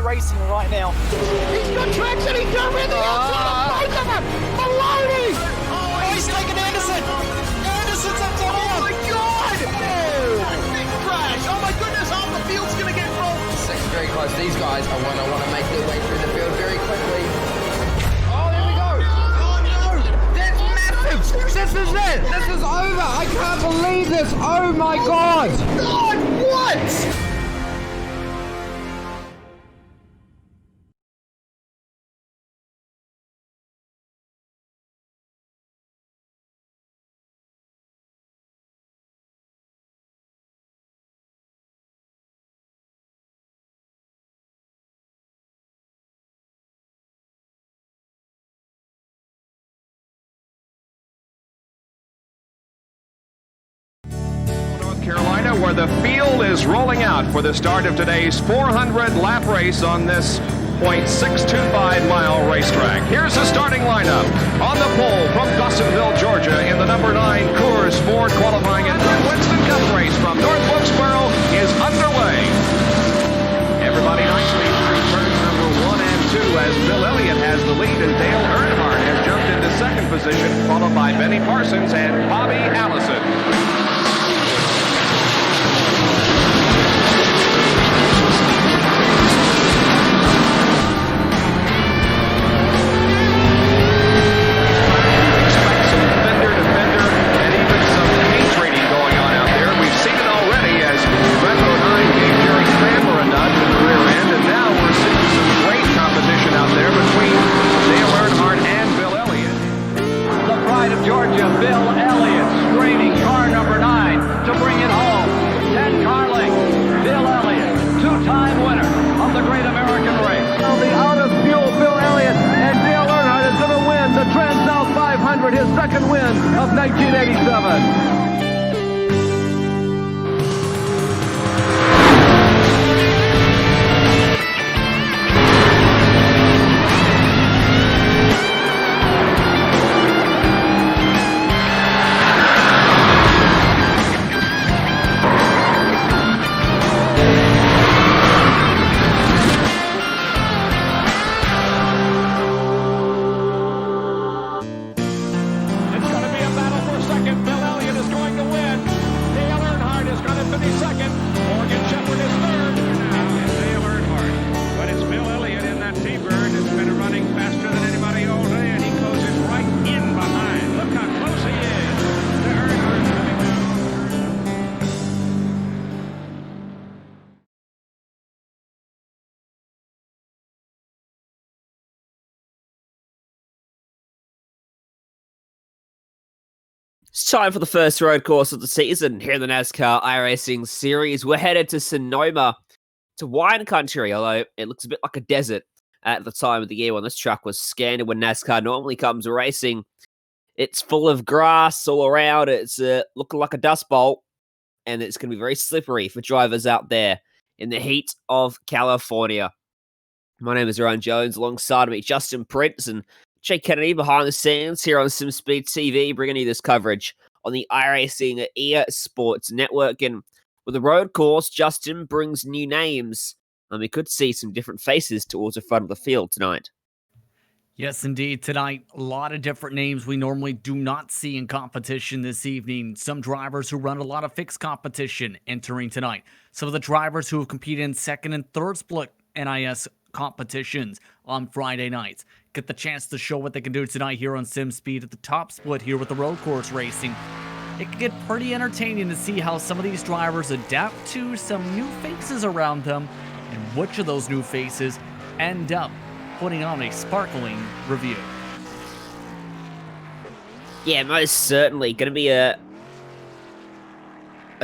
racing right now. He's got traction, he's got rhythm, both of them! Maloney! Oh, he's taking Anderson! Anderson's up to Oh my God! Oh, big crash! Oh my goodness, half the field's gonna get rolled! It's very close. These guys are want to make their way through the field very quickly. Oh, there we go! Oh no! That's massive! This is it! This is over! I can't believe this! Oh my God! God, what? Carolina, where the field is rolling out for the start of today's 400-lap race on this .625-mile racetrack. Here's the starting lineup. On the pole from Dawsonville, Georgia, in the number 9 Coors Ford qualifying and Winston Cup race from North Wilkesboro is underway. Everybody nicely through turns number 1 and 2 as Bill Elliott has the lead and Dale Earnhardt has jumped into second position, followed by Benny Parsons and Bobby Allison. Georgia, Bill Elliott straining car number 9 to bring it home. 10 car length. Bill Elliott, two-time winner of the Great American Race. The out of fuel Bill Elliott and Dale Earnhardt is going to win the Trans-South 500, his second win of 1987. It's time for the first road course of the season here in the NASCAR iRacing series. We're headed to Sonoma, to wine country, although it looks a bit like a desert at the time of the year when this track was scanned and when NASCAR normally comes racing. It's full of grass all around. It's looking like a dust bowl, and it's going to be very slippery for drivers out there in the heat of California. My name is Ryan Jones. Alongside me, Justin Prince and Jake Kennedy behind the scenes here on SimSpeed TV, bringing you this coverage on the iRacing eSports Network. And with the road course, Justin brings new names, and we could see some different faces towards the front of the field tonight. Yes, indeed. Tonight, a lot of different names we normally do not see in competition this evening. Some drivers who run a lot of fixed competition entering tonight. Some of the drivers who have competed in second and third split NIS competitions on Friday nights get the chance to show what they can do tonight here on SimSpeed at the top split here with the road course racing. It can get pretty entertaining to see how some of these drivers adapt to some new faces around them and which of those new faces end up putting on a sparkling review. Yeah, most certainly. Going to be a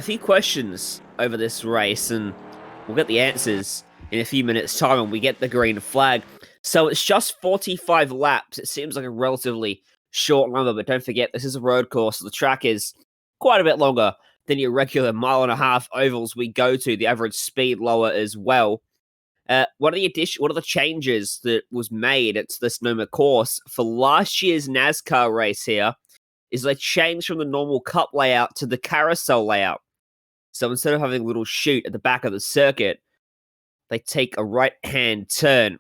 few questions over this race, and we'll get the answers in a few minutes' time when we get the green flag. So it's just 45 laps. It seems like a relatively short number, but don't forget, this is a road course, so the track is quite a bit longer than your regular mile-and-a-half ovals we go to. The average speed lower as well. What are the changes that was made at the Sonoma course for last year's NASCAR race here is they changed from the normal cup layout to the carousel layout. So instead of having a little chute at the back of the circuit, they take a right-hand turn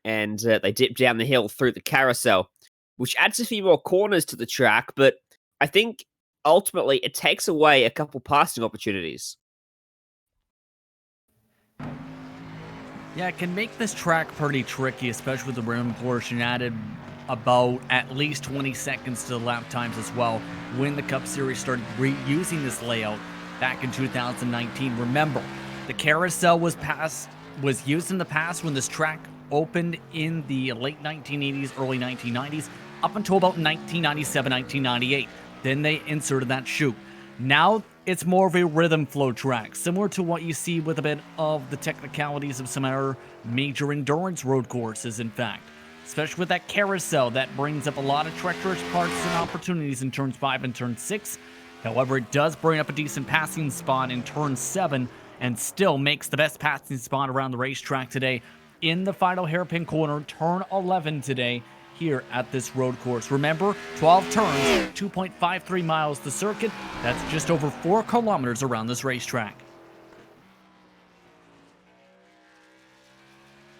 and they dip down the hill through the carousel, which adds a few more corners to the track, but I think ultimately it takes away a couple passing opportunities. Yeah, it can make this track pretty tricky, especially with the rim portion added about at least 20 seconds to the lap times as well when the Cup Series started reusing this layout back in 2019. Remember, the carousel was used in the past when this track opened in the late 1980s, early 1990s, up until about 1997, 1998. Then they inserted that chute. Now it's more of a rhythm flow track, similar to what you see with a bit of the technicalities of some other major endurance road courses, in fact. Especially with that carousel that brings up a lot of treacherous parts and opportunities in turns 5 and turn 6. However, it does bring up a decent passing spot in turn 7 and still makes the best passing spot around the racetrack today in the final hairpin corner, turn 11 today here at this road course. Remember, 12 turns, 2.53 miles the circuit. That's just over 4 kilometers around this racetrack.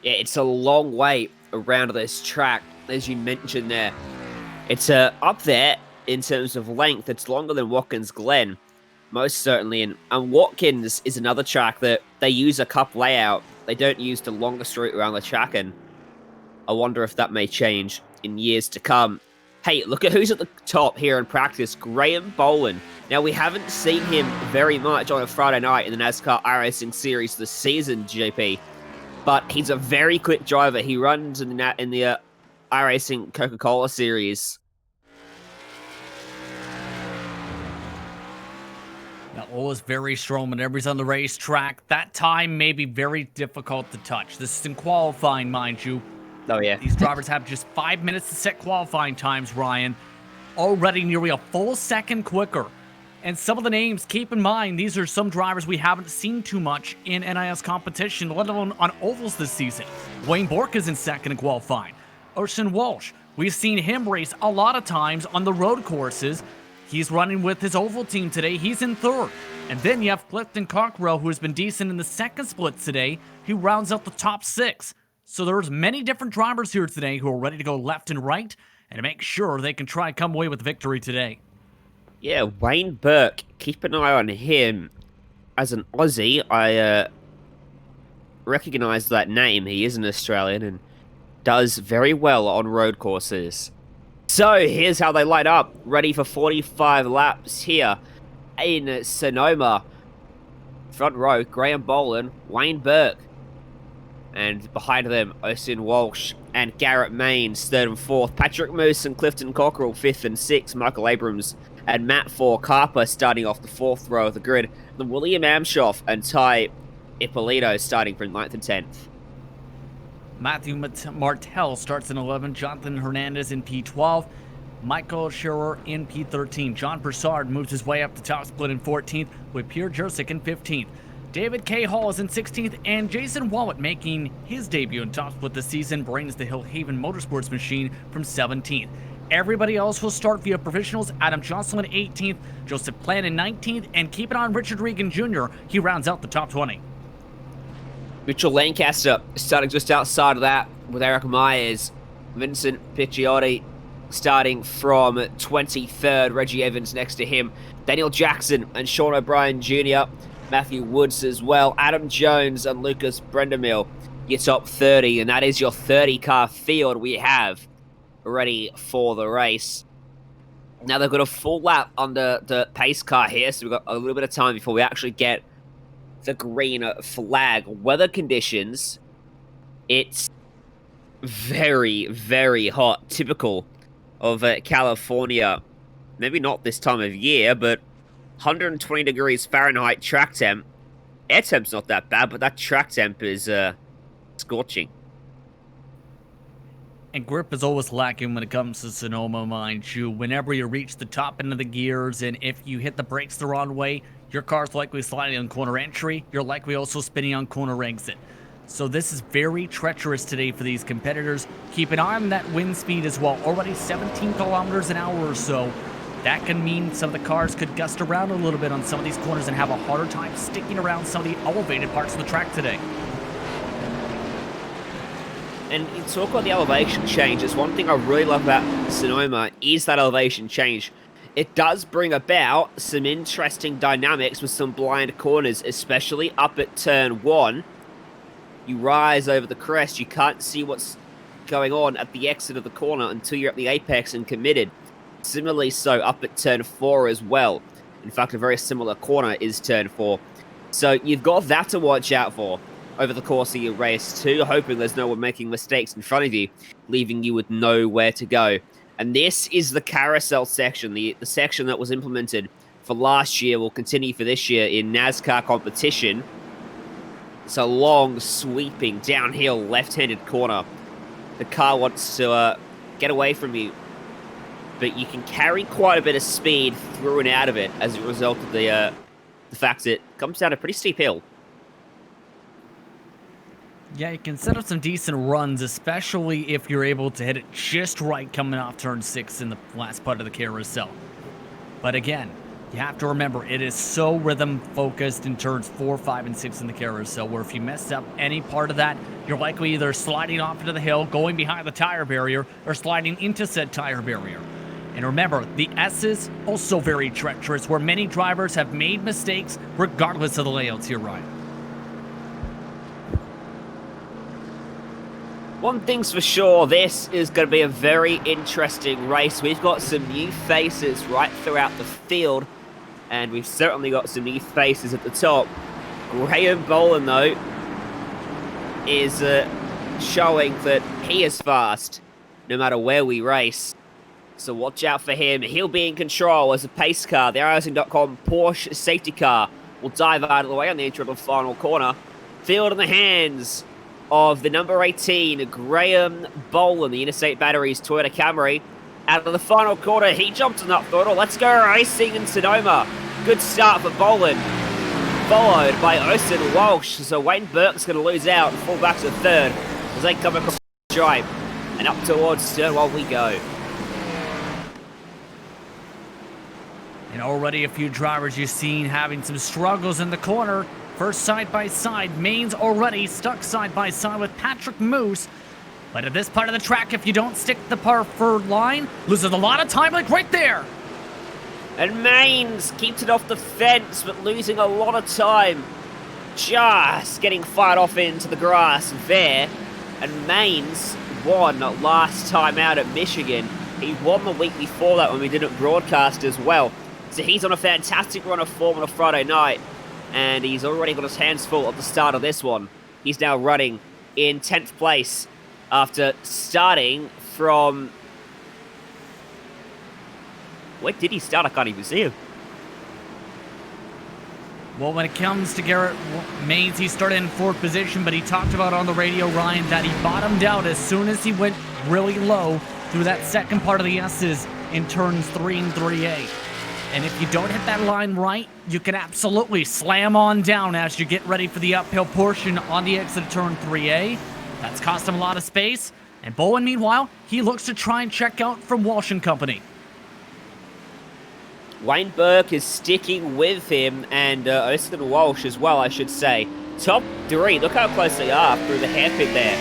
Yeah, it's a long way around this track, as you mentioned there. It's up there in terms of length. It's longer than Watkins Glen, most certainly. And Watkins is another track that they use a cup layout. They don't use the longest route around the track, and I wonder if that may change in years to come. Hey, look at who's at the top here in practice. Graham Boland. Now, we haven't seen him very much on a Friday night in the NASCAR iRacing Series this season, JP. But he's a very quick driver. He runs in the iRacing Coca-Cola Series. Now, always very strong whenever he's on the racetrack. That time may be very difficult to touch. This is in qualifying, mind you. Oh, yeah. These drivers have just 5 minutes to set qualifying times, Ryan. Already nearly a full second quicker. And some of the names, keep in mind, these are some drivers we haven't seen too much in NIS competition, let alone on ovals this season. Wayne Bork is in second in qualifying. Ocean Walsh, we've seen him race a lot of times on the road courses. He's running with his oval team today. He's in third. And then you have Clifton Cockrell, who has been decent in the second split today. He rounds out the top 6. So there's many different drivers here today who are ready to go left and right and to make sure they can try and come away with the victory today. Yeah, Wayne Burke. Keep an eye on him. As an Aussie, I recognize that name. He is an Australian and does very well on road courses. So here's how they light up. Ready for 45 laps here in Sonoma. Front row, Graham Boland, Wayne Burke. And behind them, Ocean Walsh and Garrett Maines, 3rd and 4th. Patrick Moose and Clifton Cockrell, 5th and 6th. Michael Abrams and Matt Carper starting off the 4th row of the grid. Then William Amshoff and Ty Ippolito starting from 9th and 10th. Matthew Martell starts in 11th. Jonathan Hernandez in P12. Michael Scherer in P13. John Broussard moves his way up the top split in 14th with Pierre Jurczyk in 15th. David K. Hall is in 16th, and Jason Wallet, making his debut in top split this season, brings the Hillhaven Motorsports machine from 17th. Everybody else will start via provisionals. Adam Johnson in 18th, Joseph Plant in 19th, and keep it on Richard Regan Jr. He rounds out the top 20. Mitchell Lancaster starting just outside of that with Eric Myers. Vincent Picciotti starting from 23rd. Reggie Evans next to him. Daniel Jackson and Sean O'Brien Jr. Matthew Woods as well. Adam Jones and Lucas Brendamil. Your top 30, and that is your 30-car field we have ready for the race. Now they've got a full lap on the pace car here, so we've got a little bit of time before we actually get the green flag. Weather conditions, it's very, very hot, typical of California. Maybe not this time of year, but 120 degrees Fahrenheit track temp. Air temp's not that bad, but that track temp is scorching. And grip is always lacking when it comes to Sonoma, mind you. Whenever you reach the top end of the gears, and if you hit the brakes the wrong way, your car's likely sliding on corner entry. You're likely also spinning on corner exit. So this is very treacherous today for these competitors. Keep an eye on that wind speed as well. Already 17 kilometers an hour or so. That can mean some of the cars could gust around a little bit on some of these corners and have a harder time sticking around some of the elevated parts of the track today. And you talk about the elevation changes. One thing I really love about Sonoma is that elevation change. It does bring about some interesting dynamics with some blind corners, especially up at turn 1. You rise over the crest, you can't see what's going on at the exit of the corner until you're at the apex and committed. Similarly so up at turn 4 as well. In fact, a very similar corner is turn 4. So you've got that to watch out for over the course of your race too, hoping there's no one making mistakes in front of you, leaving you with nowhere to go. And this is the carousel section, the section that was implemented for last year, will continue for this year in NASCAR competition. It's a long, sweeping, downhill, left-handed corner. The car wants to get away from you, but you can carry quite a bit of speed through and out of it as a result of the fact that it comes down a pretty steep hill. Yeah, you can set up some decent runs, especially if you're able to hit it just right coming off turn 6 in the last part of the carousel. But again, you have to remember, it is so rhythm-focused in turns 4, 5, and 6 in the carousel, where if you mess up any part of that, you're likely either sliding off into the hill, going behind the tire barrier, or sliding into said tire barrier. And remember, the S's also very treacherous, where many drivers have made mistakes regardless of the layouts here, Ryan. One thing's for sure, this is going to be a very interesting race. We've got some new faces right throughout the field, and we've certainly got some new faces at the top. Graham Boland, though, is showing that he is fast, no matter where we race. So watch out for him. He'll be in control as a pace car. The iRacing.com Porsche safety car will dive out of the way on the entry of the final corner. Field in the hands of the number 18, Graham Boland, the Interstate Batteries Toyota Camry. Out of the final quarter, he jumped on that throttle. Let's go racing in Sonoma. Good start for Boland, followed by Austin Walsh. So Wayne Burke's going to lose out and fall back to third as they come across the stripe. And up towards turn 1 we go. And already a few drivers you've seen having some struggles in the corner. First side-by-side, Maine's already stuck side-by-side with Patrick Moose. But at this part of the track, if you don't stick the preferred line, loses a lot of time, like right there. And Maines keeps it off the fence, but losing a lot of time. Just getting fired off into the grass there. And Maines won last time out at Michigan. He won the week before that when we didn't broadcast as well. So he's on a fantastic run of form on a Friday night. And he's already got his hands full at the start of this one. He's now running in 10th place after starting from... Where did he start? I can't even see him. Well, when it comes to Garrett Maines, he started in 4th position, but he talked about on the radio, Ryan, that he bottomed out as soon as he went really low through that second part of the S's in turns 3 and 3A. And if you don't hit that line right, you can absolutely slam on down as you get ready for the uphill portion on the exit of turn 3A. That's cost him a lot of space. And Bowen, meanwhile, he looks to try and check out from Walsh & Company. Wayne Burke is sticking with him, and Austin Walsh as well, I should say. Top 3, look how close they are through the hairpin there.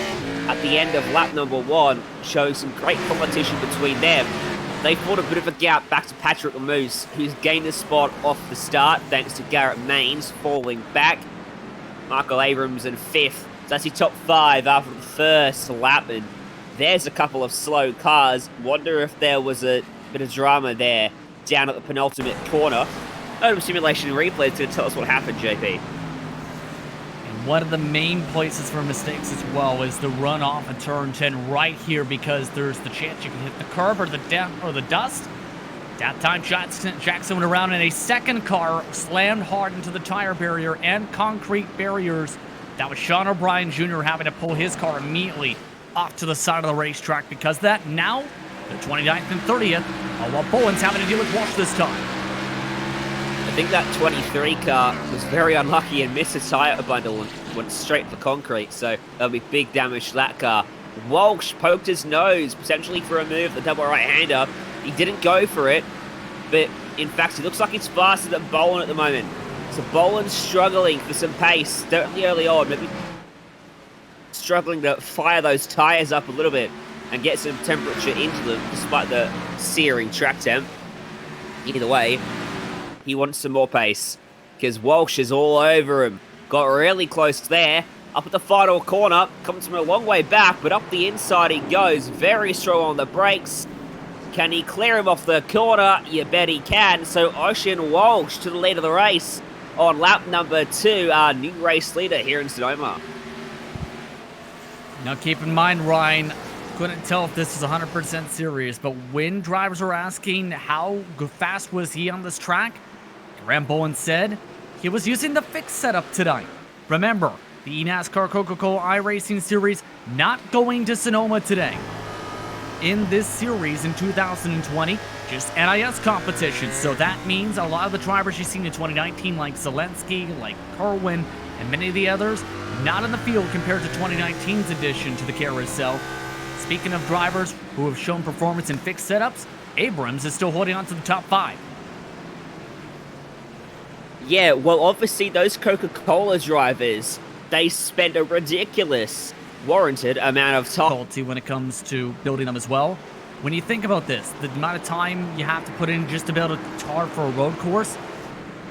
At the end of lap number 1, showing some great competition between them. They fought a bit of a gap back to Patrick Moose, who's gained a spot off the start thanks to Garrett Maines falling back. Michael Abrams in 5th. So that's the top 5 after the first lap. And there's a couple of slow cars. Wonder if there was a bit of drama there down at the penultimate corner. Auto Simulation Replay is going to tell us what happened, JP. And one of the main places for mistakes as well is the run off of turn 10 right here, because there's the chance you can hit the curb or the dust. That time Jackson went around in a second car, slammed hard into the tire barrier and concrete barriers. That was Sean O'Brien Jr. having to pull his car immediately off to the side of the racetrack because of that. Now, the 29th and 30th, while Bowen's having to deal with Walsh this time. I think that 23 car was very unlucky and missed a tire bundle and went straight for concrete, so there'll be big damage to that car. Walsh poked his nose, potentially for a move, the double right-hander. He didn't go for it, but in fact, he looks like he's faster than Boland at the moment. So Boland's struggling for some pace, certainly early on, maybe struggling to fire those tires up a little bit and get some temperature into them despite the searing track temp. Either way, he wants some more pace because Walsh is all over him. Got really close there. Up at the final corner, comes from a long way back, but up the inside he goes. Very strong on the brakes. Can he clear him off the corner? You bet he can. So Ocean Walsh to the lead of the race on lap number 2, our new race leader here in Sonoma. Now keep in mind, Ryan, couldn't tell if this is 100% serious, but when drivers were asking how fast was he on this track, Graham Bowen said he was using the fixed setup tonight. Remember, the NASCAR Coca-Cola iRacing Series not going to Sonoma today. In this series in 2020, just NIS competition. So that means a lot of the drivers you've seen in 2019, like Zelensky, like Kerwin, and many of the others, not in the field compared to 2019's addition to the carousel. Speaking of drivers who have shown performance in fixed setups, Abrams is still holding on to the top 5. Yeah, well, obviously those Coca-Cola drivers, they spend a ridiculous, warranted amount of time When it comes to building them as well. When you think about this, the amount of time you have to put in just to build a car for a road course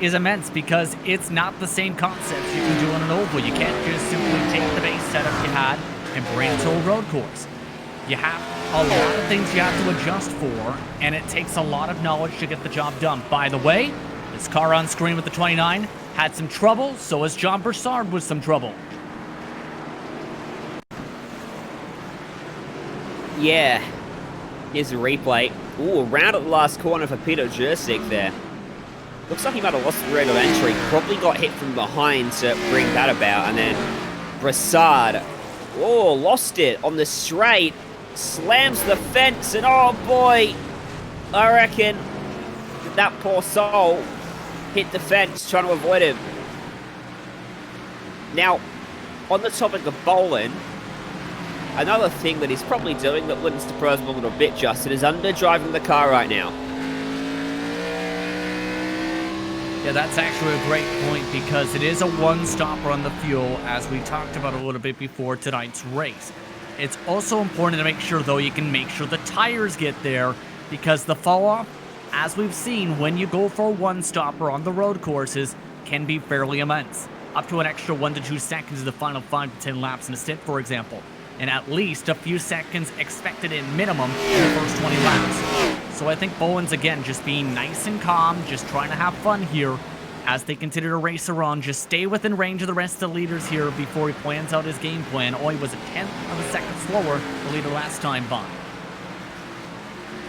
is immense because it's not the same concept you can do on an oval. You can't just simply take the base setup you had and bring it to a road course. You have a lot of things you have to adjust for, and it takes a lot of knowledge to get the job done. By the way, this car on screen with the 29 had some trouble, so has John Broussard with some trouble. Yeah. Here's a replay. Ooh, around at the last corner for Peter Jurczyk there. Looks like he might have lost the rate of entry. Probably got hit from behind to bring that about. And then Broussard. Oh, lost it on the straight. Slams the fence. And oh boy, I reckon that poor soul hit the fence trying to avoid him. Now, on the topic of Bowen, another thing that he's probably doing that wouldn't surprise me a little bit, Justin, is under-driving the car right now. Yeah, that's actually a great point because it is a one-stopper on the fuel, as we talked about a little bit before tonight's race. It's also important to make sure, though, you can make sure the tires get there because the fall-off, as we've seen, when you go for a one-stopper on the road courses, can be fairly immense. Up to an extra 1 to 2 seconds in the final 5 to 10 laps in a stint, for example. And at least a few seconds expected in minimum in the first 20 laps. So I think Bowen's, again, just being nice and calm, just trying to have fun here as they continue to race around. Just stay within range of the rest of the leaders here before he plans out his game plan. Oh, he was a 10th of a second slower the leader last time by.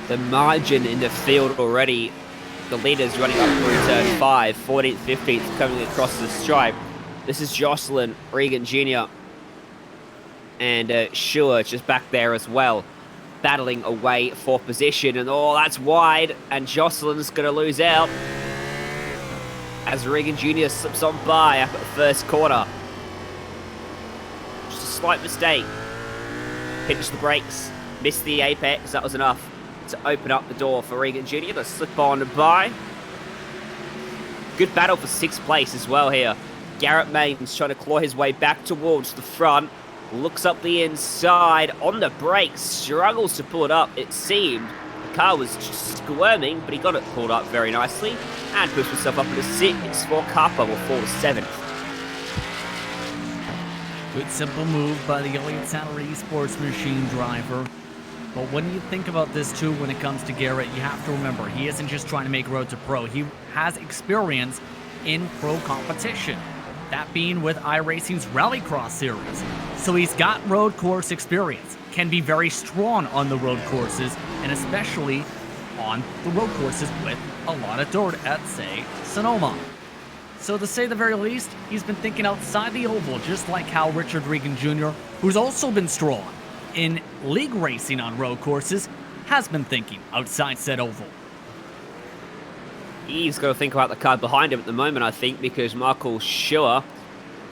The margin in the field already, the leader's running up through turn 5, 14th, 15th, coming across the stripe. This is Jocelyn Regan Jr. and Schuer just back there as well, battling away for position. And oh, that's wide, and Jocelyn's going to lose out as Regan Jr. slips on by up at the first corner. Just a slight mistake. Pinched the brakes, missed the apex. That was enough to open up the door for Regan Jr. to slip on by. Good battle for 6th place as well here. Garrett Maines trying to claw his way back towards the front. Looks up the inside on the brakes, struggles to pull it up. It seemed the car was just squirming, but he got it pulled up very nicely and pushed himself up into 6th for Kappa will fall to 7th. Good simple move by the Elliott Saturday Esports machine driver. But when you think about this too, when it comes to Garrett, you have to remember he isn't just trying to make road to pro. He has experience in pro competition. That being with iRacing's Rallycross series. So he's got road course experience, can be very strong on the road courses, and especially on the road courses with a lot of dirt at, say, Sonoma. So to say the very least, he's been thinking outside the oval, just like how Richard Regan Jr., who's also been strong in league racing on road courses, has been thinking outside said oval. He's got to think about the car behind him at the moment, I think, because Michael Schuer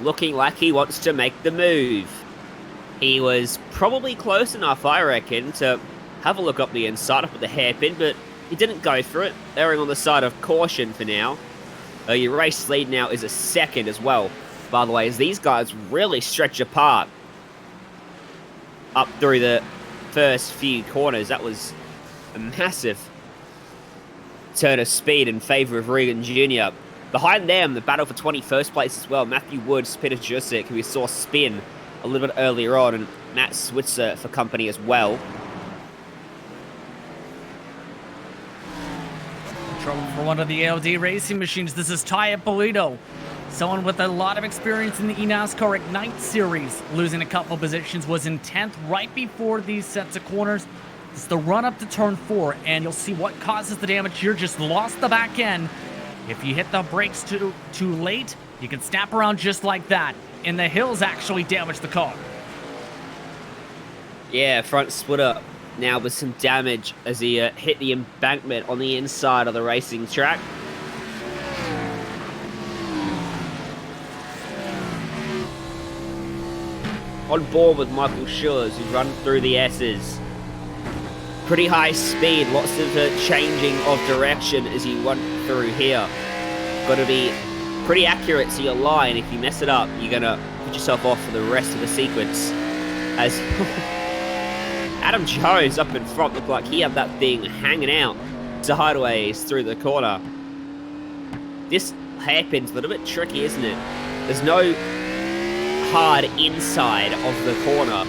looking like he wants to make the move. He was probably close enough, I reckon, to have a look up the inside, up at the hairpin, but he didn't go for it, erring on the side of caution for now. Your race lead now is a second as well, by the way, as these guys really stretch apart. up through the first few corners. That was a massive turn of speed in favor of Regan Jr. Behind them, the battle for 21st place as well. Matthew Woods, Peter Jusik, who we saw spin a little bit earlier on, and Matt Switzer for company as well. Trouble for one of the ALD racing machines. This is Ty Polito, someone with a lot of experience in the NASCAR Ignite series. Losing a couple positions, was in 10th right before these sets of corners. It's the run up to turn 4, and you'll see what causes the damage here. Just lost the back end. If you hit the brakes too late, you can snap around just like that. And the hills actually damaged the car. Yeah, front splitter now with some damage as he hit the embankment on the inside of the racing track. On board with Michael Schillers, who's run through the S's. Pretty high speed, lots of changing of direction as he went through here. Got to be pretty accurate to your line. If you mess it up, you're going to put yourself off for the rest of the sequence. As Adam Jones up in front looked like he had that thing hanging out sideways through the corner. This hairpin's a little bit tricky, isn't it? There's no hard inside of the corner.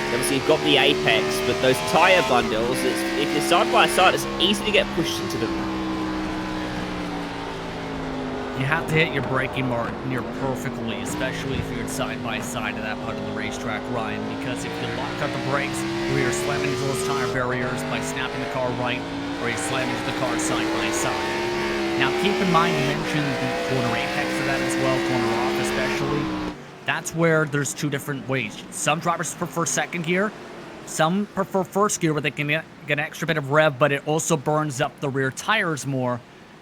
Obviously, you've got the apex, but those tyre bundles, if you're side by side, it's easy to get pushed into them. You have to hit your braking mark near perfectly, especially if you're side by side of that part of the racetrack, Ryan, because if you lock out the brakes, or you're slamming into those tire barriers by snapping the car right, or you slam into the car side by side. Now, keep in mind, you mentioned the corner apex of that as well, corner off especially. That's where there's two different ways. Some drivers prefer second gear. Some prefer first gear where they can get an extra bit of rev, but it also burns up the rear tires more.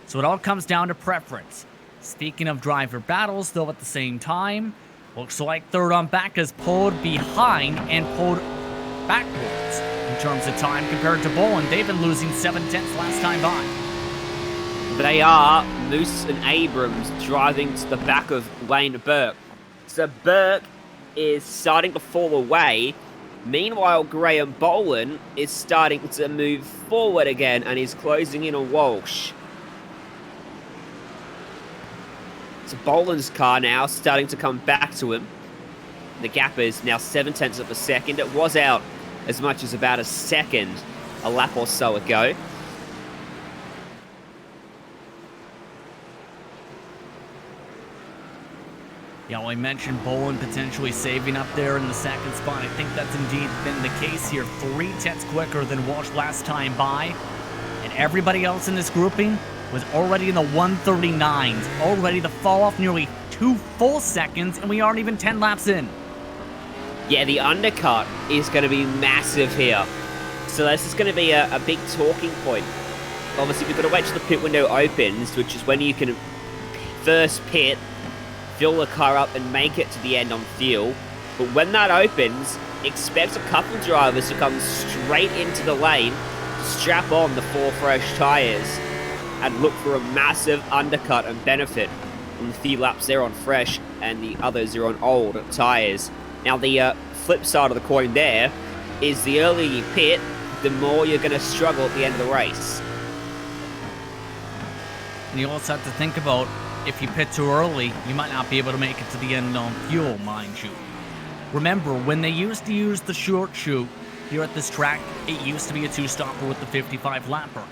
So it all comes down to preference. Speaking of driver battles, though, at the same time, looks like third on back is pulled behind and pulled backwards in terms of time compared to Bolin. They've been losing 7/10 last time by. They are Moose and Abrams driving to the back of Wayne Burke. So Burke is starting to fall away. Meanwhile, Graham Bolin is starting to move forward again and is closing in on Walsh. So Bolin's car now starting to come back to him. The gap is now 7/10 of a second. It was out as much as about a second a lap or so ago. Yeah, well, I mentioned Bolin potentially saving up there in the second spot. I think that's indeed been the case here. 3/10 quicker than Walsh last time by. And everybody else in this grouping was already in the 139s. Already to fall off nearly 2 full seconds, and we aren't even 10 laps in. Yeah, the undercut is going to be massive here. So this is going to be a big talking point. Obviously, we've got to wait till the pit window opens, which is when you can first pit, fill the car up and make it to the end on fuel. But when that opens, expect a couple drivers to come straight into the lane, strap on the 4 fresh tyres, and look for a massive undercut and benefit on the few laps they're on fresh and the others are on old tyres. Now the flip side of the coin there is the earlier you pit, the more you're going to struggle at the end of the race. And you also have to think about, if you pit too early, you might not be able to make it to the end on fuel, mind you. Remember, when they used to use the short chute here at this track, it used to be a 2-stopper with the 55-lapper.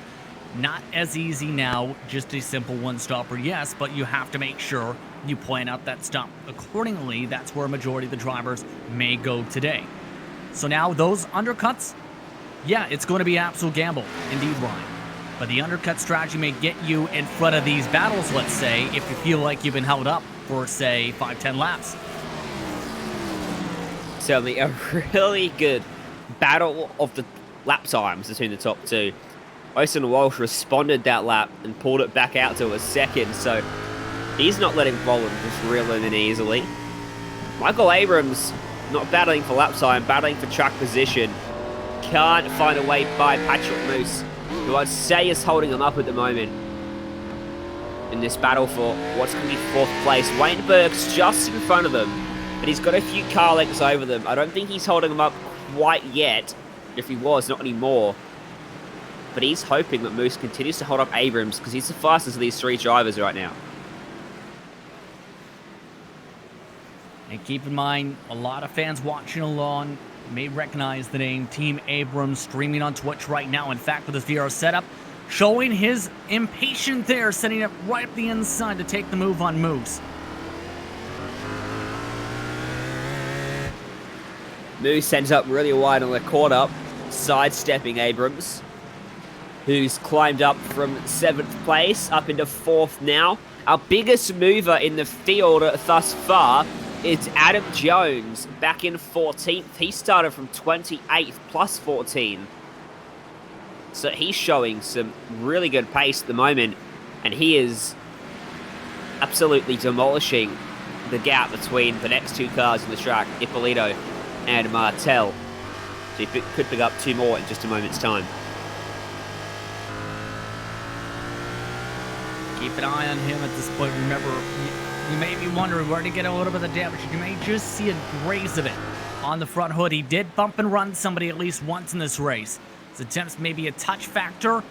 Not as easy now, just a simple 1-stopper, yes, but you have to make sure you plan out that stop accordingly. That's where a majority of the drivers may go today. So now those undercuts, yeah, it's going to be an absolute gamble, indeed, Ryan. But the undercut strategy may get you in front of these battles, let's say, if you feel like you've been held up for, say, 5-10 laps. Certainly a really good battle of the lap times between the top two. Austin Walsh responded that lap and pulled it back out to a second, so he's not letting Bolin just reel him in easily. Michael Abrams not battling for lap time, battling for track position. Can't find a way by Patrick Moose, who I'd say is holding him up at the moment in this battle for what's going to be 4th place. Wayne Burke's just in front of them, but he's got a few car lengths over them. I don't think he's holding them up quite yet. If he was, not anymore. But he's hoping that Moose continues to hold up Abrams because he's the fastest of these three drivers right now. And keep in mind, a lot of fans watching along may recognize the name Team Abrams streaming on Twitch right now. In fact, with his VR setup, showing his impatience there, setting up right up the inside to take the move on Moose. Moose ends up really wide on the corner, sidestepping Abrams, who's climbed up from 7th place up into 4th now. Our biggest mover in the field thus far is Adam Jones, back in 14th. He started from 28th plus 14. So he's showing some really good pace at the moment, and he is absolutely demolishing the gap between the next two cars on the track, Ippolito and Martel. So he could pick up 2 more in just a moment's time. Keep an eye on him at this point. Remember, you may be wondering where to get a little bit of damage. You may just see a graze of it on the front hood. He did bump and run somebody at least once in this race. His attempts may be a touch factor,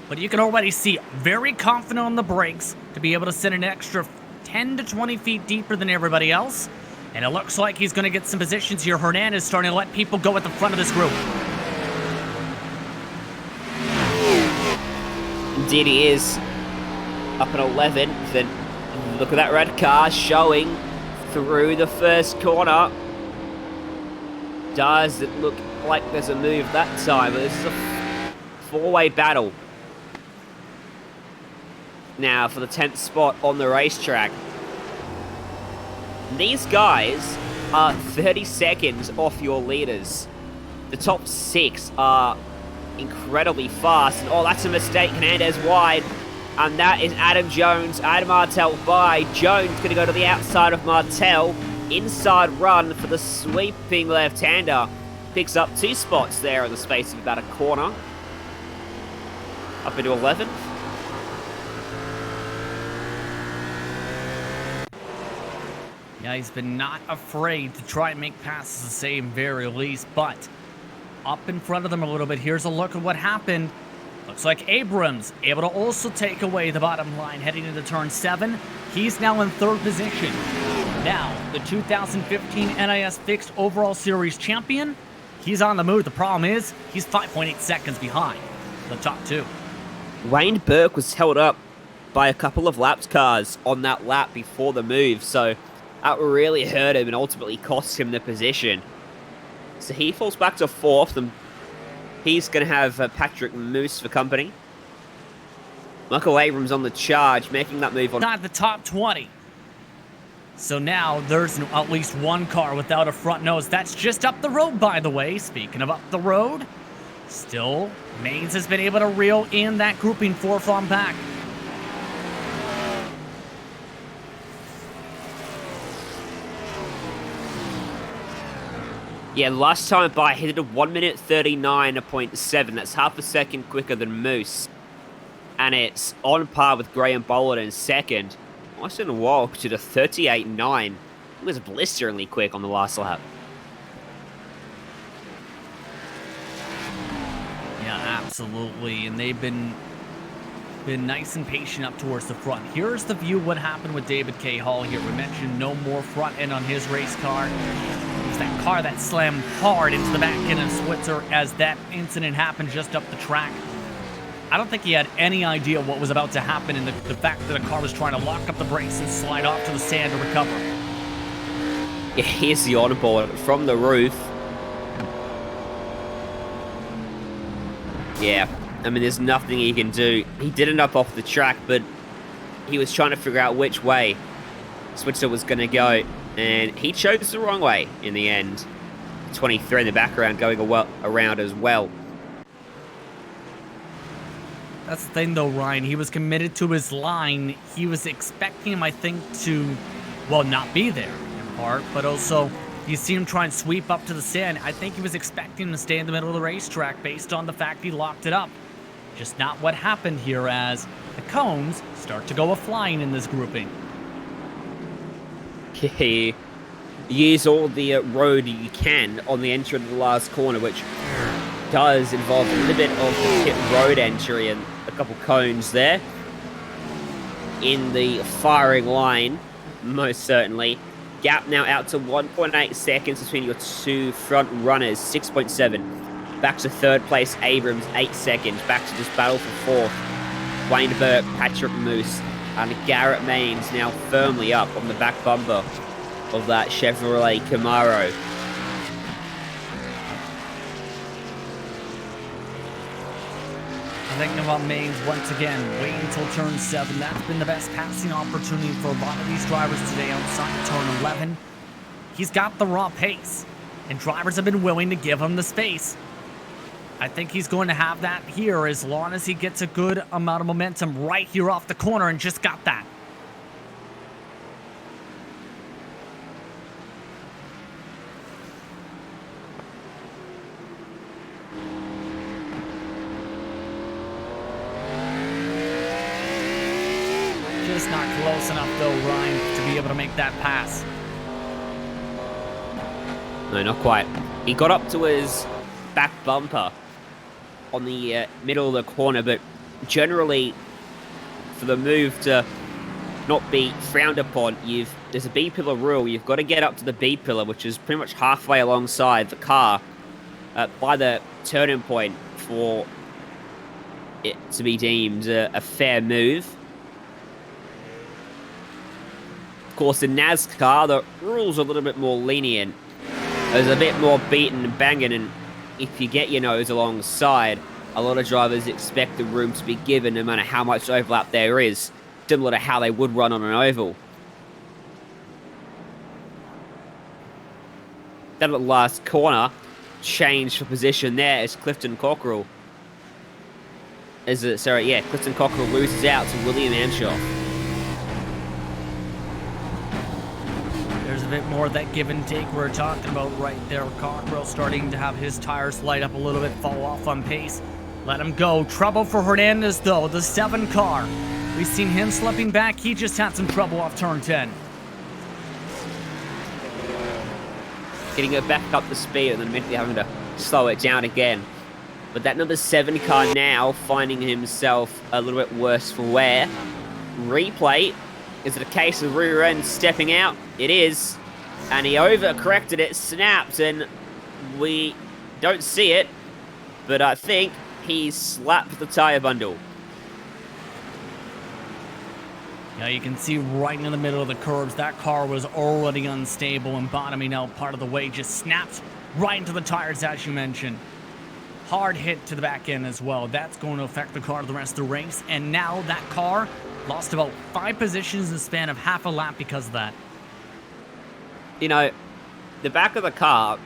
but you can already see very confident on the brakes to be able to send an extra 10 to 20 feet deeper than everybody else. And it looks like he's going to get some positions here. Hernandez starting to let people go at the front of this group. Indeed he is. Up at 11th, and look at that red car showing through the first corner. Does it look like there's a move that time? But this is a 4-way battle. Now for the 10th spot on the racetrack. These guys are 30 seconds off your leaders. The top 6 are incredibly fast. And, oh, that's a mistake. Hernandez wide. And that is Adam Jones and Martel by. Jones going to go to the outside of Martel. Inside run for the sweeping left-hander. Picks up 2 spots there in the space of about a corner. Up into 11th. Yeah, he's been not afraid to try and make passes the same very least, but up in front of them a little bit. Here's a look at what happened. Looks like Abrams able to also take away the bottom line heading into turn 7. He's now in 3rd position. Now, the 2015 NIS Fixed Overall Series champion, he's on the move. The problem is he's 5.8 seconds behind the top 2. Wayne Burke was held up by a couple of laps cars on that lap before the move, so that really hurt him and ultimately cost him the position. So he falls back to 4th, and he's going to have Patrick Moose for company. Michael Abrams on the charge, making that move on. Not the top 20. So now there's at least one car without a front nose. That's just up the road, by the way. Speaking of up the road, still, Maines has been able to reel in that grouping 4 from back. Yeah, last time by, he did a 1 minute 39.7. That's half a second quicker than Moose. And it's on par with Graham Boland in 2nd. Austin Walk to the 38.9. He was blisteringly quick on the last lap. Yeah, absolutely. And they've been nice and patient up towards the front. Here's the view of what happened with David K. Hall here. We mentioned no more front end on his race car. It was that car that slammed hard into the back end of Switzer as that incident happened just up the track. I don't think he had any idea what was about to happen, and the fact that the car was trying to lock up the brakes and slide off to the sand to recover. Yeah, here's the onboard from the roof. Yeah, I mean, there's nothing he can do. He did end up off the track, but he was trying to figure out which way Switzer was going to go, and he chose the wrong way in the end. 23 in the background going around as well. That's the thing, though, Ryan. He was committed to his line. He was expecting him, I think, to, well, not be there in part, but also you see him try and sweep up to the sand. I think he was expecting him to stay in the middle of the racetrack based on the fact he locked it up. Just not what happened here as the cones start to go a-flying in this grouping. use all the road you can on the entry to the last corner, which does involve a little bit of the pit road entry and a couple cones there. In the firing line, most certainly. Gap now out to 1.8 seconds between your two front runners, 6.7. Back to third place, Abrams, 8 seconds. Back to this battle for fourth. Wayne Burke, Patrick Moose, and Garrett Maines now firmly up on the back bumper of that Chevrolet Camaro. Thinking about Maines once again, waiting until turn 7. That's been the best passing opportunity for a lot of these drivers today outside turn 11. He's got the raw pace, and drivers have been willing to give him the space. I think he's going to have that here as long as he gets a good amount of momentum right here off the corner, and just got that. Just not close enough though, Ryan, to be able to make that pass. No, not quite. He got up to his back bumper on the middle of the corner, but generally for the move to not be frowned upon, there's a B-pillar rule. You've got to get up to the B-pillar, which is pretty much halfway alongside the car by the turning point for it to be deemed a fair move. Of course, in NASCAR, the rules are a little bit more lenient. There's a bit more beating and banging, and if you get your nose alongside, a lot of drivers expect the room to be given no matter how much overlap there is, similar to how they would run on an oval. Then at the last corner, change for position there is Clifton Cockrell. Clifton Cockrell loses out to William Anshoff. There's a bit more of that give and take we're talking about right there. Cockrell starting to have his tires light up a little bit, fall off on pace. Let him go. Trouble for Hernandez though, the 7 car. We've seen him slipping back. He just had some trouble off turn 10. Getting it back up the speed and then immediately having to slow it down again. But that number 7 car now finding himself a little bit worse for wear. Replay. Is it a case of rear end stepping out? It is. And he overcorrected it, snapped, and we don't see it. But I think he slapped the tire bundle. Yeah, you can see right in the middle of the curbs, that car was already unstable and bottoming out part of the way, just snapped right into the tires, as you mentioned. Hard hit to the back end as well. That's going to affect the car the rest of the race. And now that car lost about 5 positions in the span of half a lap because of that. You know, the back of the car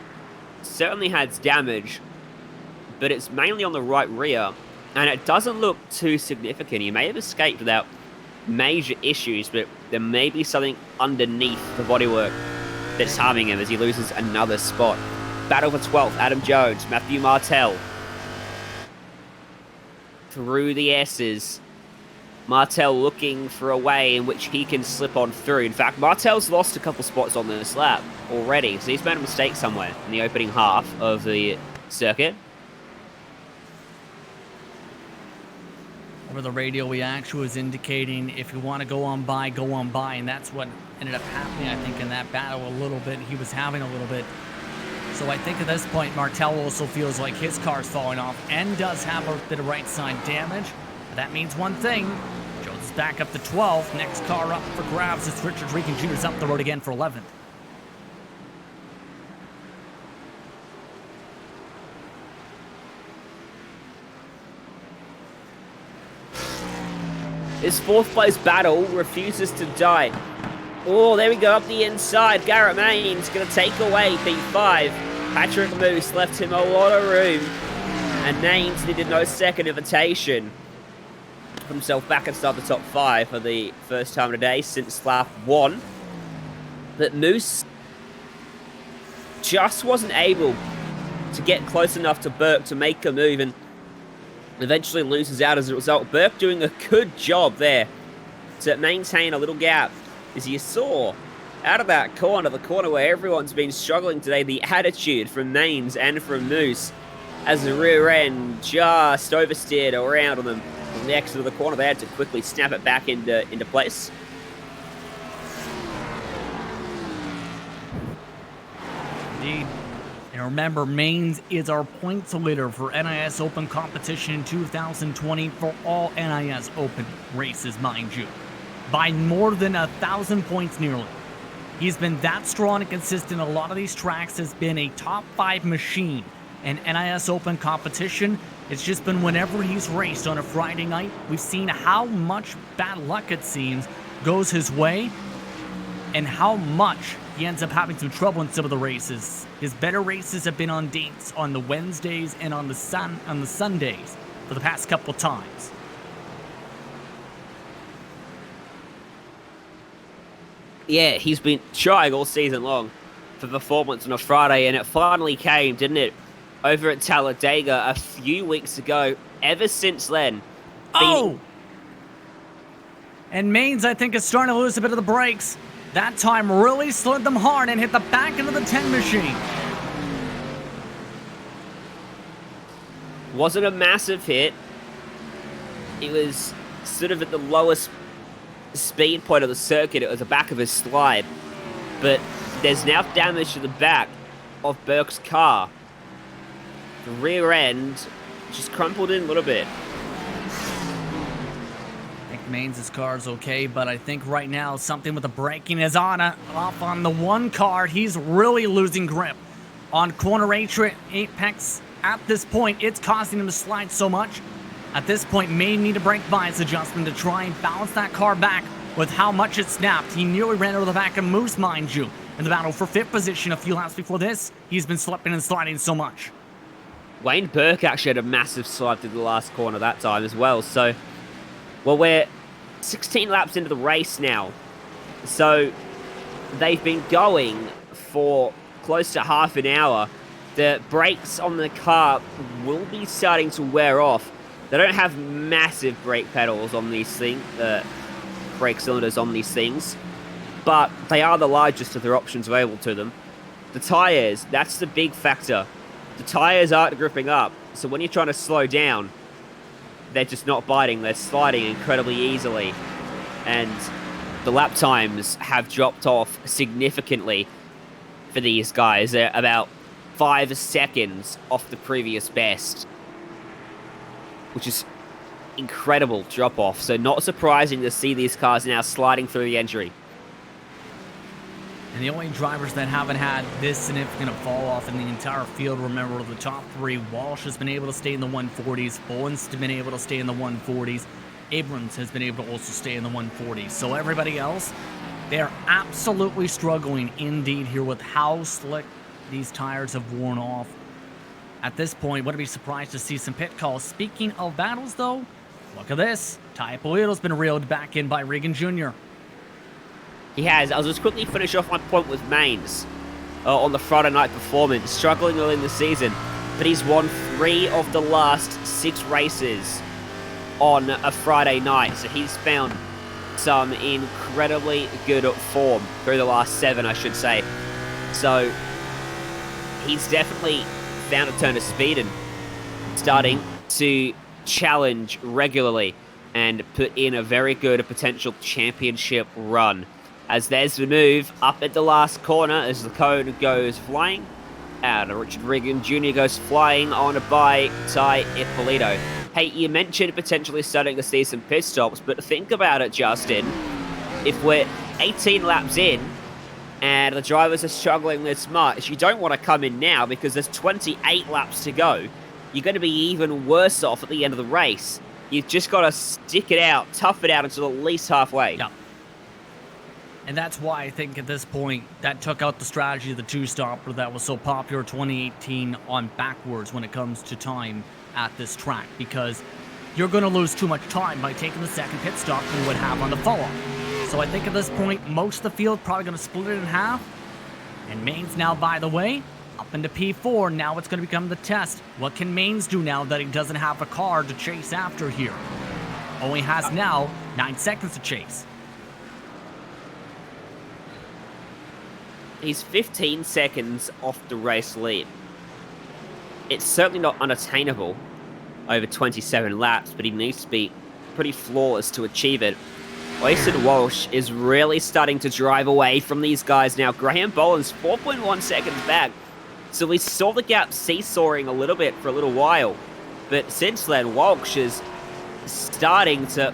certainly has damage, but it's mainly on the right rear, and it doesn't look too significant. He may have escaped without major issues, but there may be something underneath the bodywork that's harming him as he loses another spot. Battle for 12th, Adam Jones, Matthew Martell. Through the S's. Martell looking for a way in which he can slip on through. In fact, Martell's lost a couple spots on this lap already, so he's made a mistake somewhere in the opening half of the circuit. Over the radio, we actually was indicating if you want to go on by, and that's what ended up happening, I think, in that battle a little bit. He was having a little bit. So I think at this point, Martell also feels like his car's falling off and does have a bit of right side damage. But that means one thing. Jones is back up to 12th. Next car up for grabs. It's Richard Regan Jr.'s up the road again for 11th. His 4th place battle refuses to die. Oh, there we go, up the inside. Garrett Maines going to take away P5. Patrick Moose left him a lot of room. And Maines needed no second invitation. Put himself back inside the top 5 for the first time today since lap 1. But Moose just wasn't able to get close enough to Burke to make a move, and eventually loses out as a result. Burke doing a good job there to maintain a little gap. As you saw, out of that corner, the corner where everyone's been struggling today, the attitude from Mains and from Moose, as the rear end just oversteered around on them on the exit of the corner. They had to quickly snap it back into place. Indeed. And remember, Mains is our points leader for NIS Open competition in 2020 for all NIS Open races, mind you, by more than 1,000 points nearly. He's been that strong and consistent. A lot of these tracks has been a top 5 machine. And NIS Open competition, it's just been whenever he's raced on a Friday night, we've seen how much bad luck, it seems, goes his way and how much he ends up having some trouble in some of the races. His better races have been on dates on the Wednesdays and on the Sundays for the past couple times. Yeah, he's been trying all season long for performance on a Friday, and it finally came, didn't it? Over at Talladega a few weeks ago. Ever since then. Oh! And Mains, I think, is starting to lose a bit of the brakes. That time really slid them hard and hit the back end of the 10 machine. Wasn't a massive hit. It was sort of at the lowest speed point of the circuit. It was the back of his slide. But there's now damage to the back of Burke's car. The rear end just crumpled in a little bit. I think Mains' car is okay, but I think right now something with the braking is off on the one car. He's really losing grip on corner apex. At this point, it's costing him to slide so much. At this point, may need a brake bias adjustment to try and balance that car back with how much it snapped. He nearly ran over the back of Moose, mind you, in the battle for 5th position a few laps before this. He's been slipping and sliding so much. Wayne Burke actually had a massive slide through the last corner that time as well. So, well, we're 16 laps into the race now. So, they've been going for close to half an hour. The brakes on the car will be starting to wear off. They don't have massive brake pedals on these things, brake cylinders on these things, but they are the largest of their options available to them. The tires, that's the big factor. The tires aren't gripping up, so when you're trying to slow down, they're just not biting. They're sliding incredibly easily, and the lap times have dropped off significantly for these guys. They're about 5 seconds off the previous best, which is incredible drop off. So not surprising to see these cars now sliding through the entry. And the only drivers that haven't had this significant a fall off in the entire field, remember, the top 3. Walsh has been able to stay in the 140s. Bowen's been able to stay in the 140s. Abrams has been able to also stay in the 140s. So everybody else, they're absolutely struggling indeed here with how slick these tires have worn off. At this point, wouldn't be surprised to see some pit calls. Speaking of battles, though, look at this. Ty Polito's been reeled back in by Regan Jr. He has. I'll just quickly finish off my point with Mains on the Friday night performance. Struggling early in the season, but he's won 3 of the last 6 races on a Friday night. So he's found some incredibly good form through the last 7, I should say. So he's definitely found a turn of speed and starting to challenge regularly and put in a very good potential championship run. As there's the move up at the last corner as the cone goes flying. And Richard Regan Jr. goes flying on by Ty Ippolito. Hey, you mentioned potentially starting to see some pit stops, but think about it, Justin. If we're 18 laps in and the drivers are struggling this much, you don't want to come in now because there's 28 laps to go. You're going to be even worse off at the end of the race. You've just got to stick it out, tough it out until at least halfway. Yeah. And that's why I think at this point that took out the strategy of the 2-stopper that was so popular 2018 on backwards when it comes to time at this track, because you're going to lose too much time by taking the second pit stop you would have on the follow-up. So I think at this point most of the field probably going to split it in half. And Mains now, by the way, up into P4. Now it's going to become the test. What can Mains do now that he doesn't have a car to chase after here? Only has now 9 seconds to chase. He's 15 seconds off the race lead. It's certainly not unattainable over 27 laps, but he needs to be pretty flawless to achieve it. Oyson Walsh is really starting to drive away from these guys now. Graham Boland's 4.1 seconds back. So we saw the gap seesawing a little bit for a little while. But since then, Walsh is starting to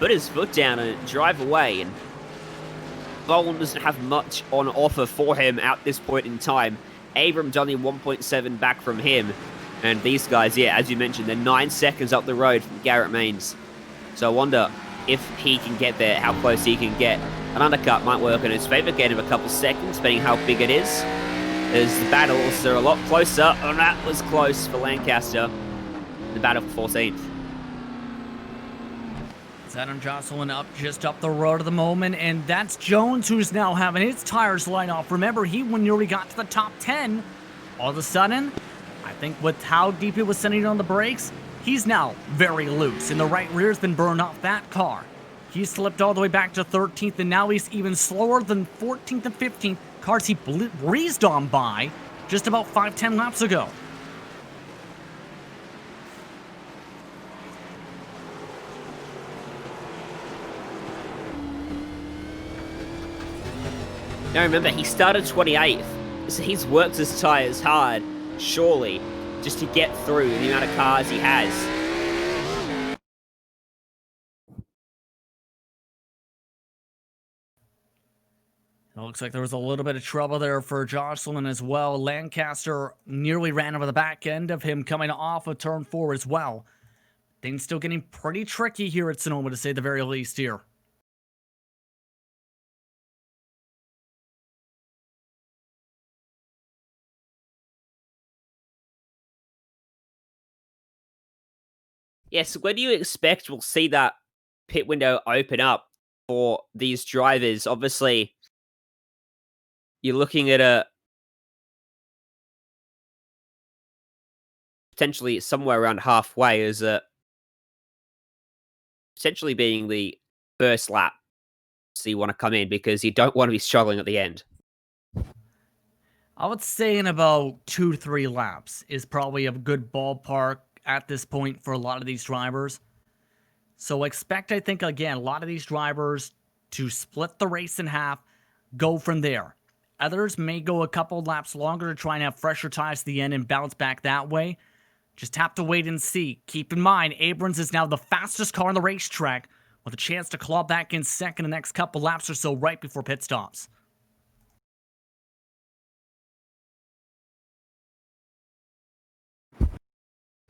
put his foot down and drive away. And Boland doesn't have much on offer for him at this point in time. Abram's only 1.7 back from him. And these guys, yeah, as you mentioned, they're 9 seconds up the road from Garrett Maines. So I wonder if he can get there, how close he can get. An undercut might work in his favor, get him a couple seconds, depending how big it is. As the battles are a lot closer, and that was close for Lancaster. The battle for 14th. Adam Jocelyn just up the road at the moment, and that's Jones who's now having his tires light off. Remember, he nearly got to the top 10. All of a sudden, I think with how deep he was sending on the brakes, he's now very loose, and the right rear's been burned off that car. He slipped all the way back to 13th, and now he's even slower than 14th and 15th, cars he breezed on by just about 5-10 laps ago. Now remember, he started 28th, so he's worked his tyres hard, surely, just to get through the amount of cars he has. It looks like there was a little bit of trouble there for Jocelyn as well. Lancaster nearly ran over the back end of him coming off of turn 4 as well. Things still getting pretty tricky here at Sonoma, to say the very least here. Yes, when do you expect we'll see that pit window open up for these drivers? Obviously, you're looking at a potentially somewhere around halfway as a potentially being the first lap. So you want to come in because you don't want to be struggling at the end. I would say in about 2-3 laps is probably a good ballpark at this point for a lot of these drivers. So expect, I think, again, a lot of these drivers to split the race in half, go from there. Others may go a couple laps longer to try and have fresher tires to the end and bounce back that way. Just have to wait and see. Keep in mind, Abrams is now the fastest car on the racetrack with a chance to claw back in second the next couple laps or so right before pit stops.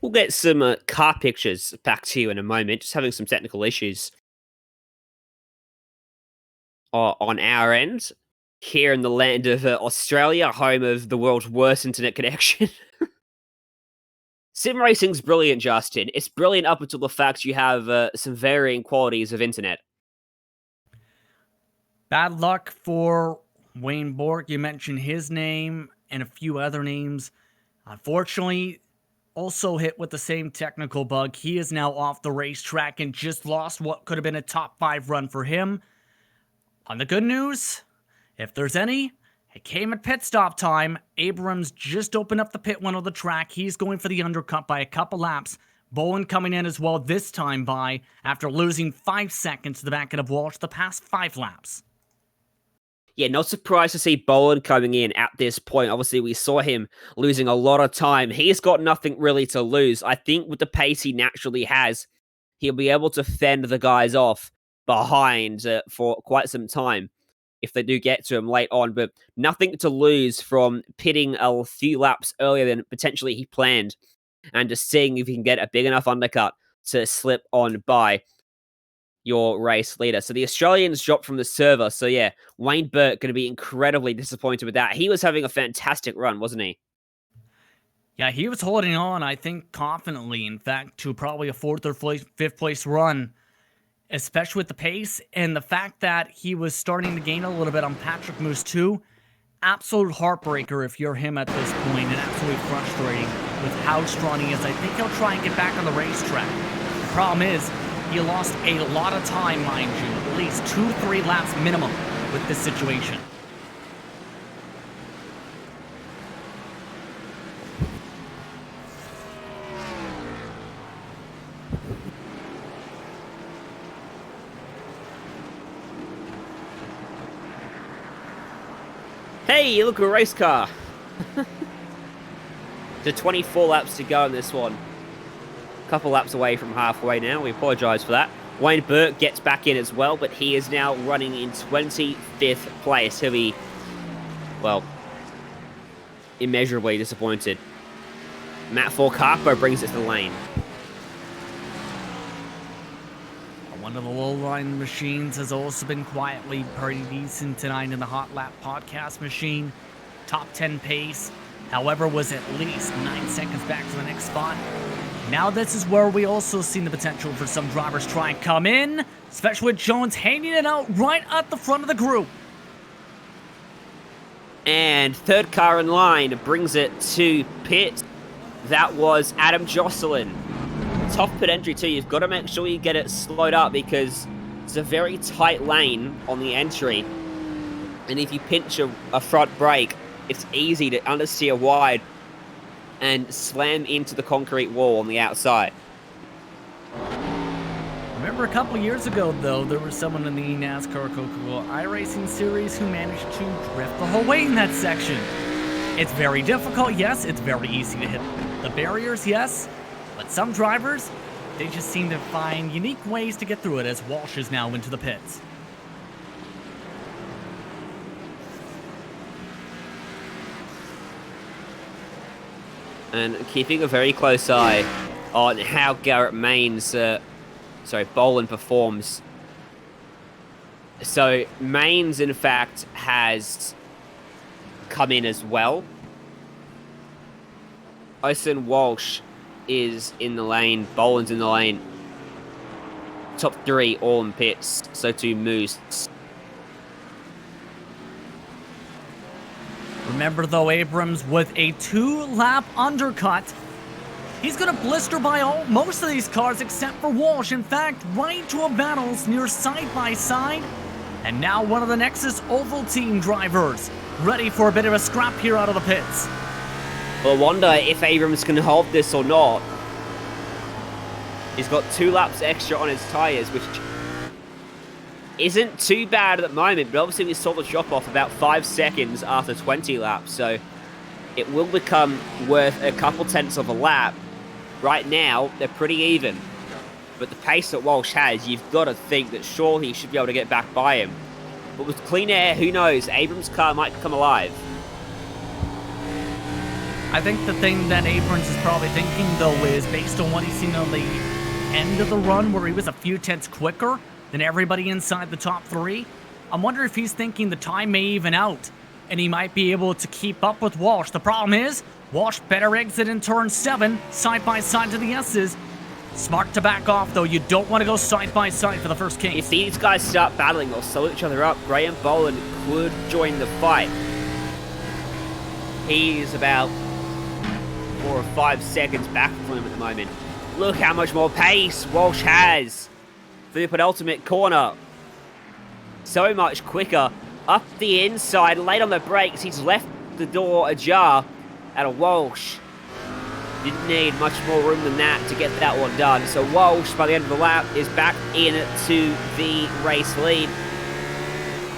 We'll get some car pictures back to you in a moment. Just having some technical issues on our end. Here in the land of Australia, home of the world's worst internet connection. Sim racing's brilliant, Justin. It's brilliant up until the fact you have some varying qualities of internet. Bad luck for Wayne Bork. You mentioned his name and a few other names. Unfortunately, also hit with the same technical bug. He is now off the racetrack and just lost what could have been a top 5 run for him. On the good news, if there's any, it came at pit stop time. Abrams just opened up the pit window of the track. He's going for the undercut by a couple laps. Boland coming in as well this time by after losing 5 seconds to the back end of Walsh the past 5 laps. Yeah, not surprised to see Boland coming in at this point. Obviously, we saw him losing a lot of time. He's got nothing really to lose. I think with the pace he naturally has, he'll be able to fend the guys off behind for quite some time if they do get to him late on. But nothing to lose from pitting a few laps earlier than potentially he planned and just seeing if he can get a big enough undercut to slip on by your race leader. So the Australians dropped from the server. So yeah, Wayne Burke going to be incredibly disappointed with that. He was having a fantastic run, wasn't he? Yeah, he was holding on, I think, confidently, in fact, to probably a 4th or 5th place run, especially with the pace and the fact that he was starting to gain a little bit on Patrick Moose too. Absolute heartbreaker if you're him at this point, and absolutely frustrating with how strong he is. I think he'll try and get back on the racetrack. The problem is, he lost a lot of time, mind you, at least 2-3 laps minimum with this situation. Hey, look, a race car. There's 24 laps to go in this one. A couple laps away from halfway now. We apologise for that. Wayne Burke gets back in as well, but he is now running in 25th place. He'll be, well, immeasurably disappointed. Matt Forcarpo brings it to the lane. One of the low-line machines has also been quietly pretty decent tonight in the Hot Lap podcast machine. Top 10 pace, however, was at least 9 seconds back to the next spot. Now this is where we also see the potential for some drivers try and come in, especially with Jones hanging it out right at the front of the group. And third car in line brings it to pit. That was Adam Jocelyn. Tough pit entry too. You've got to make sure you get it slowed up because it's a very tight lane on the entry. And if you pinch a front brake, it's easy to understeer wide and slam into the concrete wall on the outside. Remember a couple years ago, though, there was someone in the NASCAR Coca-Cola iRacing series who managed to drift the whole way in that section. It's very difficult, yes. It's very easy to hit the barriers, yes. But some drivers, they just seem to find unique ways to get through it as Walsh is now into the pits. And keeping a very close eye on how Garrett Boland performs. So Maines, in fact, has come in as well. Osen Walsh is in the lane, Boland's in the lane. Top 3 all in pits, so too Moose. Remember though, Abrams with a 2-lap undercut. He's going to blister by most of these cars except for Walsh. In fact, right to a battles near side-by-side. And now one of the Nexus Oval Team drivers ready for a bit of a scrap here out of the pits. Well, I wonder if Abrams can hold this or not. He's got 2 laps extra on his tyres, which isn't too bad at the moment, but obviously we saw the drop-off about 5 seconds after 20 laps, so it will become worth a couple tenths of a lap. Right now, they're pretty even. But the pace that Walsh has, you've got to think that surely he should be able to get back by him. But with clean air, who knows? Abrams' car might come alive. I think the thing that Abrams is probably thinking, though, is based on what he's seen on the end of the run where he was a few tenths quicker than everybody inside the top 3. I'm wondering if he's thinking the time may even out and he might be able to keep up with Walsh. The problem is, Walsh better exit in turn 7, side by side to the S's. Smart to back off, though. You don't want to go side by side for the first case. If these guys start battling, they'll slow each other up. Graham Boland could join the fight. He's about 4 or 5 seconds back from him at the moment. Look how much more pace Walsh has for the penultimate corner. So much quicker. Up the inside, late on the brakes. He's left the door ajar out of Walsh. Didn't need much more room than that to get that one done. So Walsh, by the end of the lap, is back into the race lead.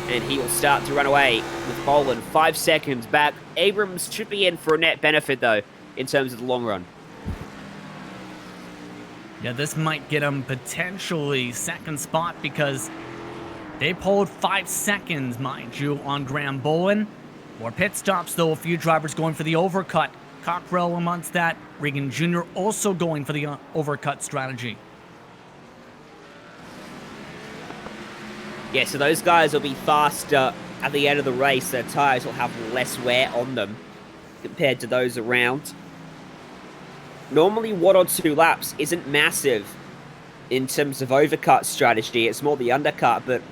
And he will start to run away with Boland 5 seconds back. Abrams should be in for a net benefit, though, in terms of the long run. Yeah, this might get him potentially second spot because they pulled 5 seconds, mind you, on Graham Bowen. More pit stops, though. A few drivers going for the overcut. Cockrell amongst that. Regan Jr. also going for the overcut strategy. Yeah, so those guys will be faster at the end of the race. Their tyres will have less wear on them compared to those around. Normally 1 or 2 laps isn't massive in terms of overcut strategy. It's more the undercut, but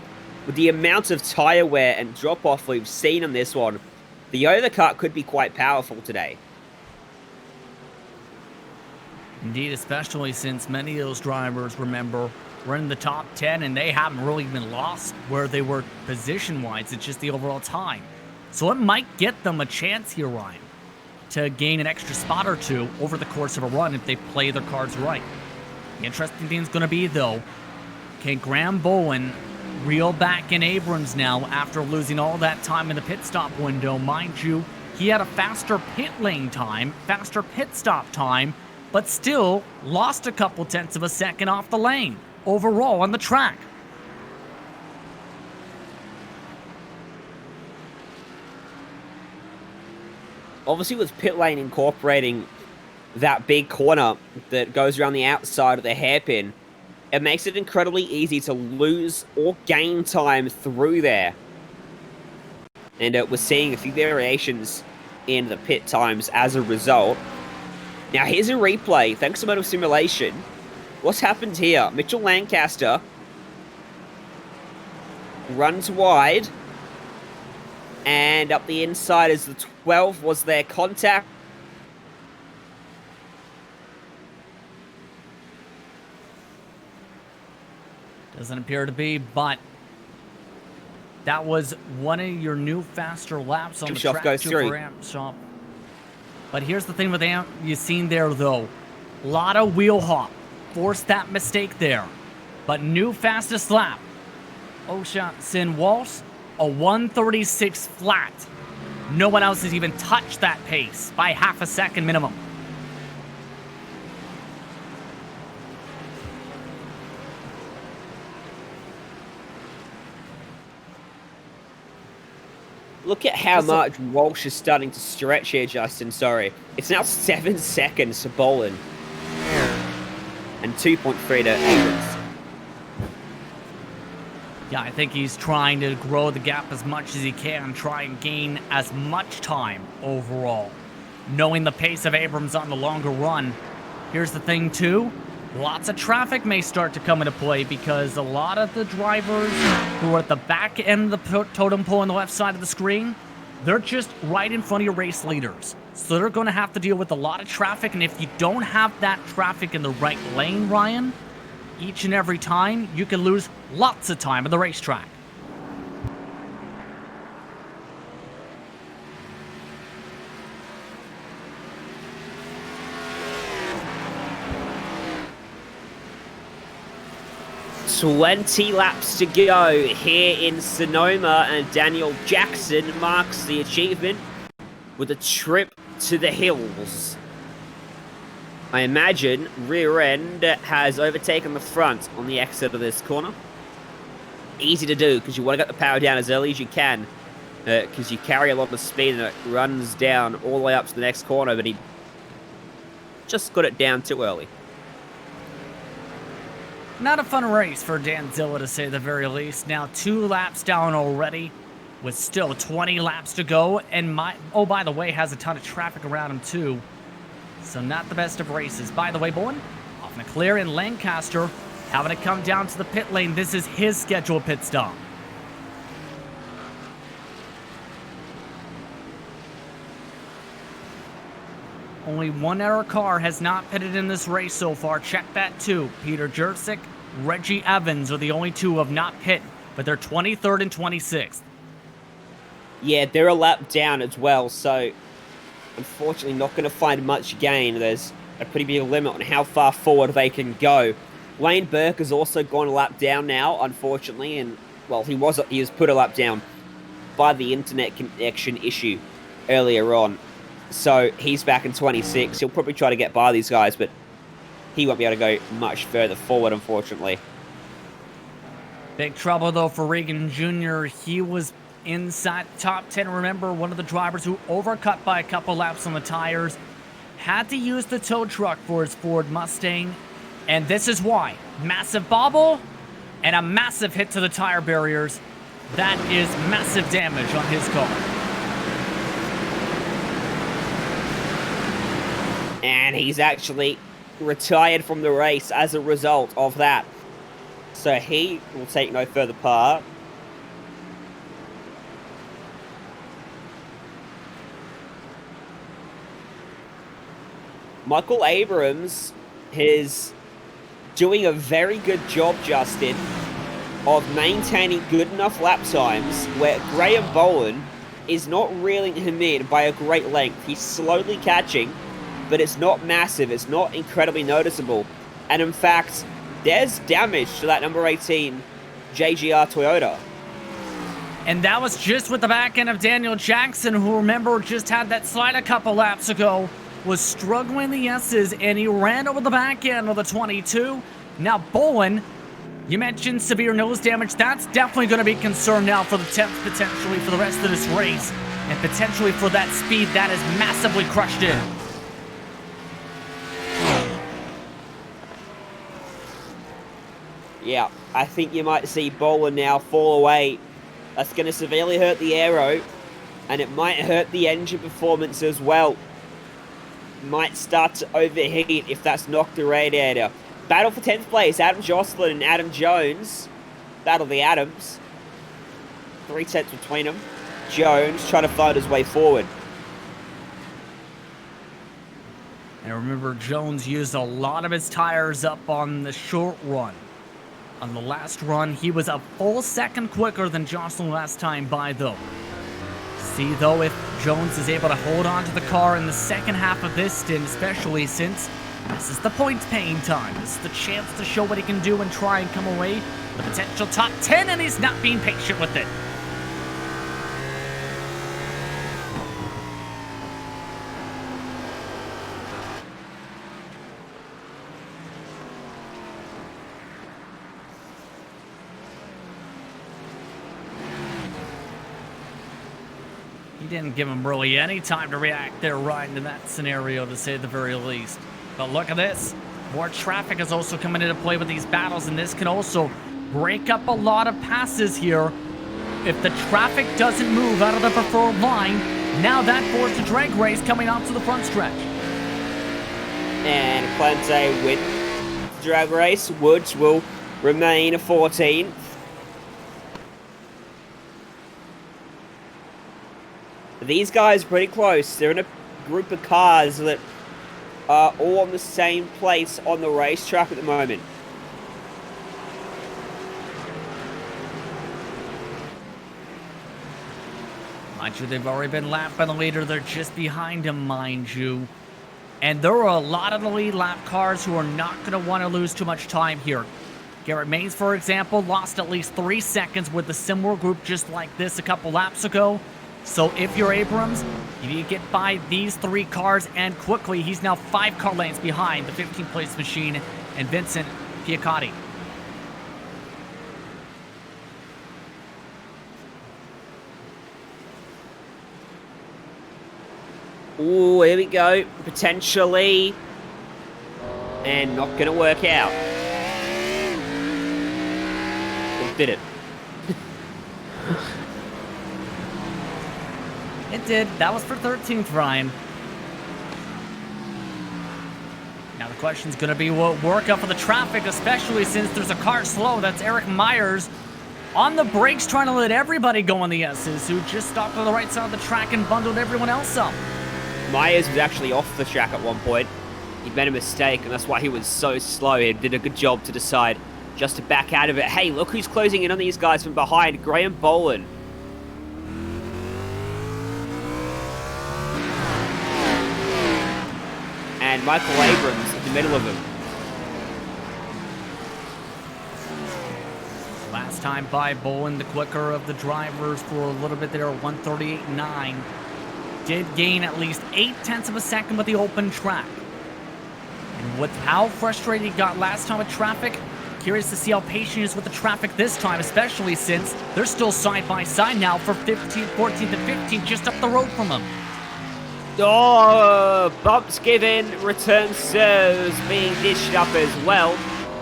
with the amount of tyre wear and drop-off we've seen on this one, the overcut could be quite powerful today. Indeed, especially since many of those drivers, remember, were in the top 10 and they haven't really been lost where they were position-wise. It's just the overall time. So it might get them a chance here, Ryan, to gain an extra spot or 2 over the course of a run if they play their cards right. The interesting thing is going to be, though, can Graham Bowen Reel back in Abrams now after losing all that time in the pit stop window. Mind you, he had a faster pit lane time, faster pit stop time, but still lost a couple tenths of a second off the lane overall on the track. Obviously, with pit lane incorporating that big corner that goes around the outside of the hairpin, it makes it incredibly easy to lose or gain time through there. And we're seeing a few variations in the pit times as a result. Now, here's a replay, thanks to Motor Simulation. What's happened here? Mitchell Lancaster runs wide, and up the inside as the 12 was their contact. Doesn't appear to be, but that was one of your new faster laps on the track. Goes through. But here's the thing with Amp, you've seen there though, a lot of wheel hop, forced that mistake there. But new fastest lap, Sin Walsh, a 136 flat. No one else has even touched that pace by half a second minimum. Look at how much Walsh is starting to stretch here, Justin. Sorry. It's now 7 seconds to Bolin. And 2.3 to Abrams. Yeah, I think he's trying to grow the gap as much as he can, try and gain as much time overall. Knowing the pace of Abrams on the longer run. Here's the thing, too. Lots of traffic may start to come into play because a lot of the drivers who are at the back end of the totem pole on the left side of the screen, they're just right in front of your race leaders. So they're going to have to deal with a lot of traffic, and if you don't have that traffic in the right lane, Ryan, each and every time, you can lose lots of time on the racetrack. "20 laps to go here in Sonoma, and Daniel Jackson marks the achievement with a trip to the hills. I imagine rear end has overtaken the front on the exit of this corner. Easy to do because you want to get the power down as early as you can because you carry a lot of speed and it runs down all the way up to the next corner, but he just got it down too early. Not a fun race for Dan Zilla, to say the very least. Now 2 laps down already with still 20 laps to go. And by the way, has a ton of traffic around him too. So not the best of races. By the way, Bowen, off McLaren in Lancaster, having to come down to the pit lane. This is his scheduled pit stop. Only one other car has not pitted in this race so far. Check that too. Peter Jurczyk, Reggie Evans are the only 2 who have not pit, but they're 23rd and 26th. Yeah, they're a lap down as well, so unfortunately not going to find much gain. There's a pretty big limit on how far forward they can go. Wayne Burke has also gone a lap down now, unfortunately, and well, he was put a lap down by the internet connection issue earlier on. So he's back in 26. He'll probably try to get by these guys, but he won't be able to go much further forward, unfortunately. Big trouble, though, for Regan Jr. He was inside top 10. Remember, one of the drivers who overcut by a couple laps on the tires. Had to use the tow truck for his Ford Mustang. And this is why. Massive bobble and a massive hit to the tire barriers. That is massive damage on his car. And he's actually retired from the race as a result of that. So he will take no further part. Michael Abrams is doing a very good job, Justin, of maintaining good enough lap times where Graham Bowen is not reeling him in by a great length. He's slowly catching, but it's not massive. It's not incredibly noticeable. And in fact, there's damage to that number 18 JGR Toyota. And that was just with the back end of Daniel Jackson, who, remember, just had that slide a couple laps ago, was struggling the S's, and he ran over the back end of the 22. Now, Bolin, you mentioned severe nose damage. That's definitely going to be a concern now for the 10th, potentially for the rest of this race, and potentially for that speed that is massively crushed in. Yeah, I think you might see Bolin now fall away. That's going to severely hurt the aero, and it might hurt the engine performance as well. Might start to overheat if that's knocked the radiator. Battle for 10th place, Adam Jocelyn and Adam Jones. Battle of the Adams. 3 tenths between them. Jones trying to find his way forward. And remember, Jones used a lot of his tires up on the short run. On the last run, he was a full second quicker than Jocelyn last time by, though. See, though, if Jones is able to hold on to the car in the second half of this stint, especially since this is the points-paying time. This is the chance to show what he can do and try and come away with a potential top 10, and he's not being patient with it. He didn't give him really any time to react there, Ryan, in that scenario, to say the very least. But look at this. More traffic is also coming into play with these battles, and this can also break up a lot of passes here. If the traffic doesn't move out of the preferred line, now that forces a drag race coming off to the front stretch. And Clemente wins the drag race. Woods will remain a 14th. These guys are pretty close. They're in a group of cars that are all on the same place on the racetrack at the moment. Mind you, they've already been lapped by the leader. They're just behind him, mind you. And there are a lot of the lead lap cars who are not going to want to lose too much time here. Garrett Mays, for example, lost at least 3 seconds with a similar group just like this a couple laps ago. So if you're Abrams, you need to get by these 3 cars and quickly. He's now 5 car lengths behind the 15th place machine and Vincent Piacotti. Ooh, here we go. Potentially. And not going to work out. Or did it? It did. That was for 13th, Ryan. Now the question's going to be what work up for the traffic, especially since there's a car slow. That's Eric Myers on the brakes trying to let everybody go on the S's, who just stopped on the right side of the track and bundled everyone else up. Myers was actually off the track at one point. He made a mistake, and that's why he was so slow. He did a good job to decide just to back out of it. Hey, look who's closing in on these guys from behind. Graham Boland. And Michael Abrams in the middle of him. Last time by Boland, the quicker of the drivers for a little bit there, 138.9. Did gain at least 0.8 of a second with the open track. And with how frustrated he got last time with traffic, curious to see how patient he is with the traffic this time, especially since they're still side by side now for 15th, 14th, and 15th just up the road from him. Oh, bumps given, return serves being dished up as well.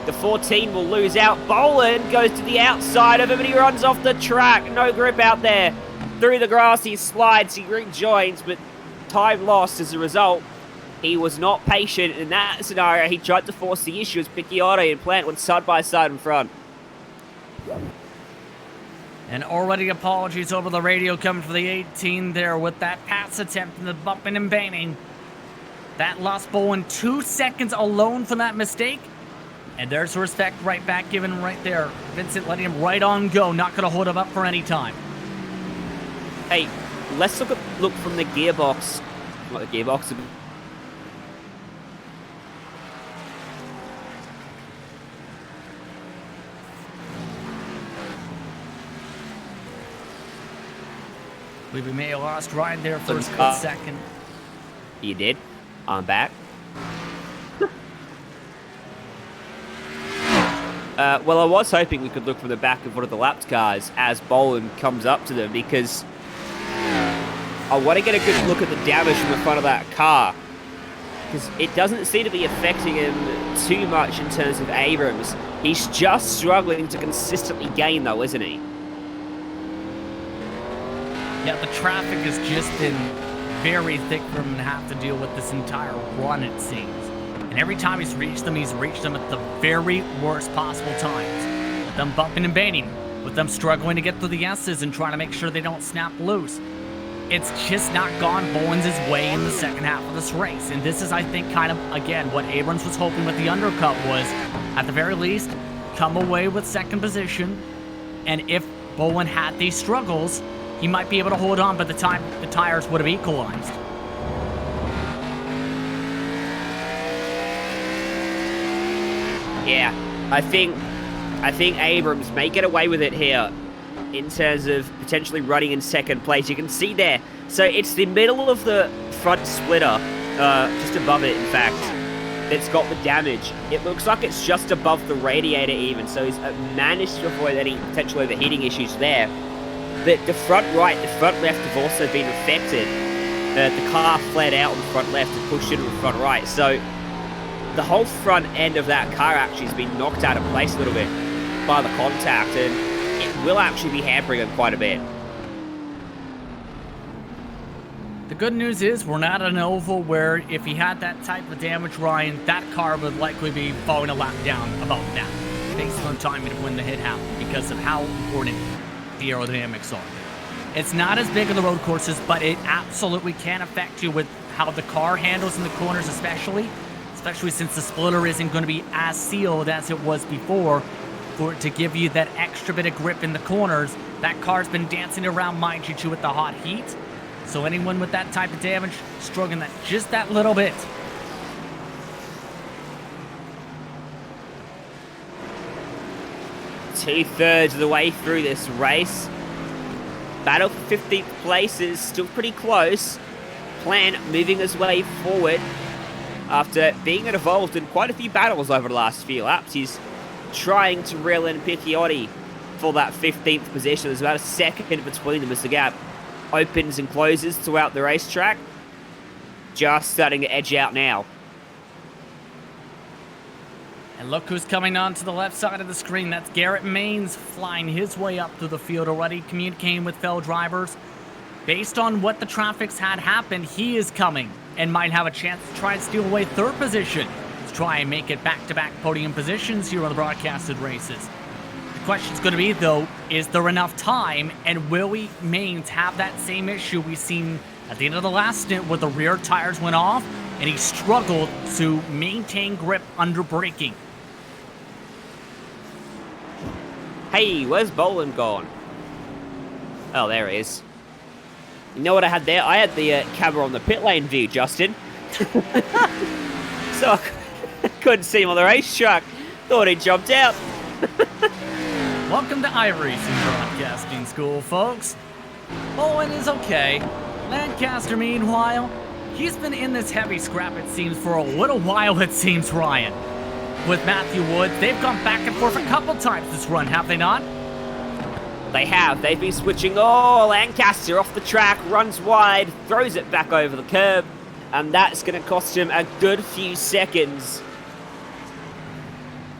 The 14 will lose out. Boland goes to the outside of him and he runs off the track. No grip out there. Through the grass he slides, he rejoins, but time lost as a result. He was not patient in that scenario. He tried to force the issue as Picciotti and Plant went side by side in front. And already apologies over the radio coming for the 18 there with that pass attempt and the bumping and banging. That lost Bowen 2 seconds alone for that mistake. And there's respect right back given right there. Vincent letting him right on go, not going to hold him up for any time. Hey, let's look from the gearbox. Not the gearbox. We may have lost Ryan there for a Some split second. You did. I'm back. Well, I was hoping we could look from the back of one of the lapped cars as Boland comes up to them, because I want to get a good look at the damage from the front of that car, because it doesn't seem to be affecting him too much in terms of Abrams. He's just struggling to consistently gain, though, isn't he? Yeah, the traffic has just been very thick for him to have to deal with this entire run, it seems. And every time he's reached them at the very worst possible times. With them bumping and banging, with them struggling to get through the S's and trying to make sure they don't snap loose. It's just not gone Bowens' way in the second half of this race. And this is, I think, kind of, again, what Abrams was hoping with the undercut was, at the very least, come away with second position. And if Bowen had these struggles, he might be able to hold on by the time the tires would have equalized. Yeah, I think Abrams may get away with it here in terms of potentially running in second place. You can see there. So it's the middle of the front splitter, just above it, in fact, that's got the damage. It looks like it's just above the radiator even, so he's managed to avoid any potential overheating issues there. But the front right, the front left have also been affected. The car fled out on the front left and pushed into the front right. So the whole front end of that car actually has been knocked out of place a little bit by the contact, and it will actually be hampering him quite a bit. The good news is we're not at an oval where if he had that type of damage, Ryan, that car would likely be falling a lap down about now, based on timing of when the hit happened, because of how important the aerodynamics are. It's not as big on the road courses, but it absolutely can affect you with how the car handles in the corners, especially since the splitter isn't going to be as sealed as it was before, for it to give you that extra bit of grip in the corners. That car's been dancing around, mind you, too, with the hot heat. So anyone with that type of damage, struggling that just that little bit. Two-thirds of the way through this race. Battle for 15th place is still pretty close. Plant moving his way forward after being involved in quite a few battles over the last few laps. He's trying to reel in Picchiotti for that 15th position. There's about a second between them as the gap opens and closes throughout the racetrack. Just starting to edge out now. And look who's coming on to the left side of the screen. That's Garrett Maines flying his way up through the field already, communicating with fellow drivers. Based on what the traffic's had happen, he is coming and might have a chance to try and steal away third position. Let's try and make it back-to-back podium positions here on the broadcasted races. The question's going to be, though, is there enough time, and will Maines have that same issue we've seen at the end of the last stint where the rear tires went off and he struggled to maintain grip under braking? Hey, where's Boland gone? Oh, there he is. You know what I had there? I had the camera on the pit lane view, Justin. So I couldn't see him on the racetrack. Thought he jumped out. Welcome to iRacing Broadcasting School, folks. Bowen is okay. Lancaster, meanwhile, he's been in this heavy scrap, it seems, for a little while, it seems, Ryan. With Matthew Woods, they've gone back and forth a couple times this run, have they not? They have. They've been switching. Oh, Lancaster off the track, runs wide, throws it back over the curb, and that's going to cost him a good few seconds.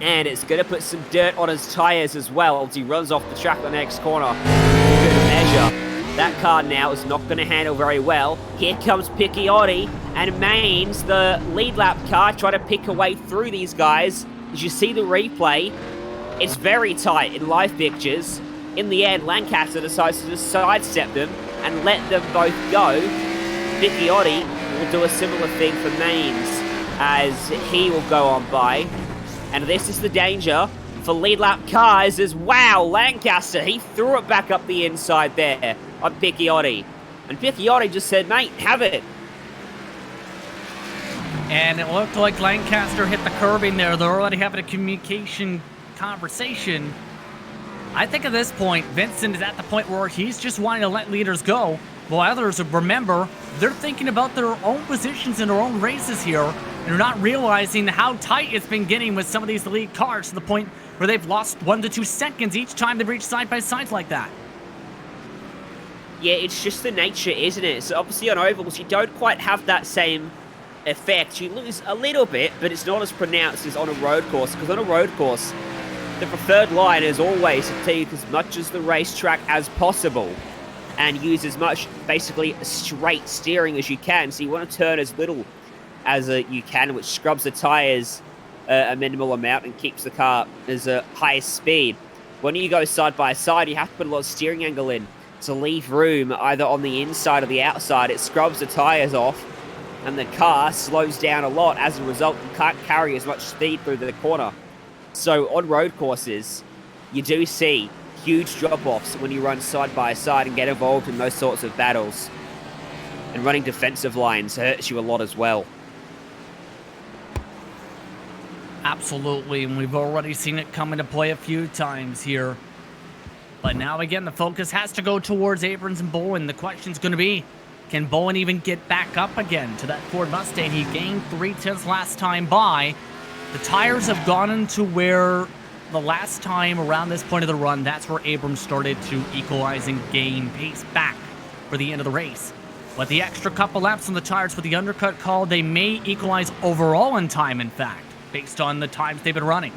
And it's going to put some dirt on his tires as well as he runs off the track the next corner. Good measure. That car now is not going to handle very well. Here comes Picchiotti and Maines, the lead lap car, trying to pick a way through these guys. As you see the replay, it's very tight in live pictures. In the end, Lancaster decides to just sidestep them and let them both go. Picchiotti will do a similar thing for Maines as he will go on by. And this is the danger for lead lap cars as, wow, Lancaster, he threw it back up the inside there on Picchiotti. And Picchiotti just said, mate, have it. And it looked like Lancaster hit the curbing there. They're already having a communication conversation. I think at this point, Vincent is at the point where he's just wanting to let leaders go. while others, remember, they're thinking about their own positions in their own races here, and they're not realizing how tight it's been getting with some of these elite cars to the point where they've lost 1 to 2 seconds each time they've reached side-by-sides like that. Yeah, it's just the nature, isn't it? So obviously on ovals, you don't quite have that same effect. You lose a little bit, but it's not as pronounced as on a road course, because on a road course, the preferred line is always to take as much as the racetrack as possible and use as much, basically, straight steering as you can. So you want to turn as little as you can, which scrubs the tires a minimal amount and keeps the car as a highest speed. When you go side by side, you have to put a lot of steering angle in to leave room either on the inside or the outside. It scrubs the tires off, and the car slows down a lot. As a result, you can't carry as much speed through the corner. So on road courses, you do see huge drop-offs when you run side by side and get involved in those sorts of battles. And running defensive lines hurts you a lot as well. Absolutely, and we've already seen it come into play a few times here. But now again, the focus has to go towards Abrams and Bowen. The question's going to be, can Bowen even get back up again to that Ford Mustang? He gained 3/10 last time by. The tires have gone into where the last time around this point of the run, that's where Abrams started to equalize and gain pace back for the end of the race. But the extra couple laps on the tires with the undercut call, they may equalize overall in time, in fact, based on the times they've been running.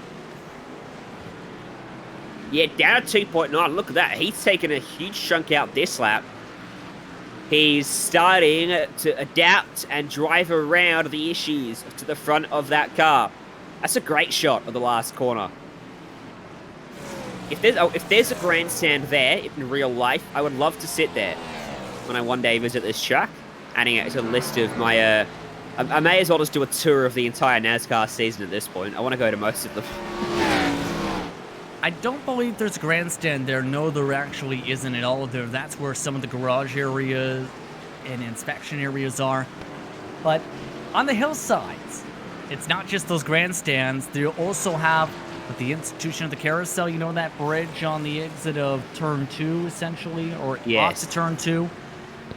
Yeah, down to 2.9. Look at that. He's taken a huge chunk out this lap. He's starting to adapt and drive around the issues to the front of that car. That's a great shot of the last corner. If there's a grandstand there in real life, I would love to sit there when I one day visit this track, adding it to the list of my... I may as well just do a tour of the entire NASCAR season at this point. I want to go to most of them. I don't believe there's a grandstand there. No, there actually isn't at all there. That's where some of the garage areas and inspection areas are. But on the hillsides, it's not just those grandstands. They also have with the institution of the carousel, you know, that bridge on the exit of turn 2, essentially, or off to turn 2.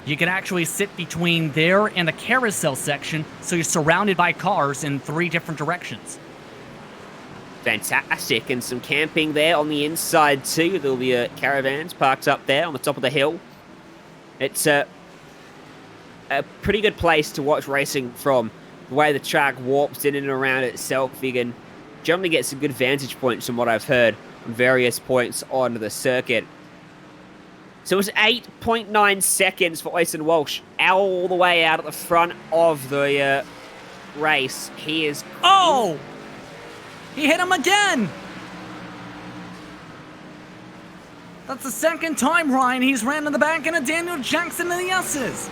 You can actually sit between there and the carousel section, so you're surrounded by cars in 3 different directions. Fantastic, and some camping there on the inside too. There'll be caravans parked up there on the top of the hill. It's a pretty good place to watch racing from. The way the track warps in and around itself, you can generally get some good vantage points from what I've heard on various points on the circuit. So it was 8.9 seconds for Oyson Walsh, all the way out at the front of the race. He is... Oh! He hit him again! That's the second time, Ryan, he's ran in the back into Daniel Jackson in the S's.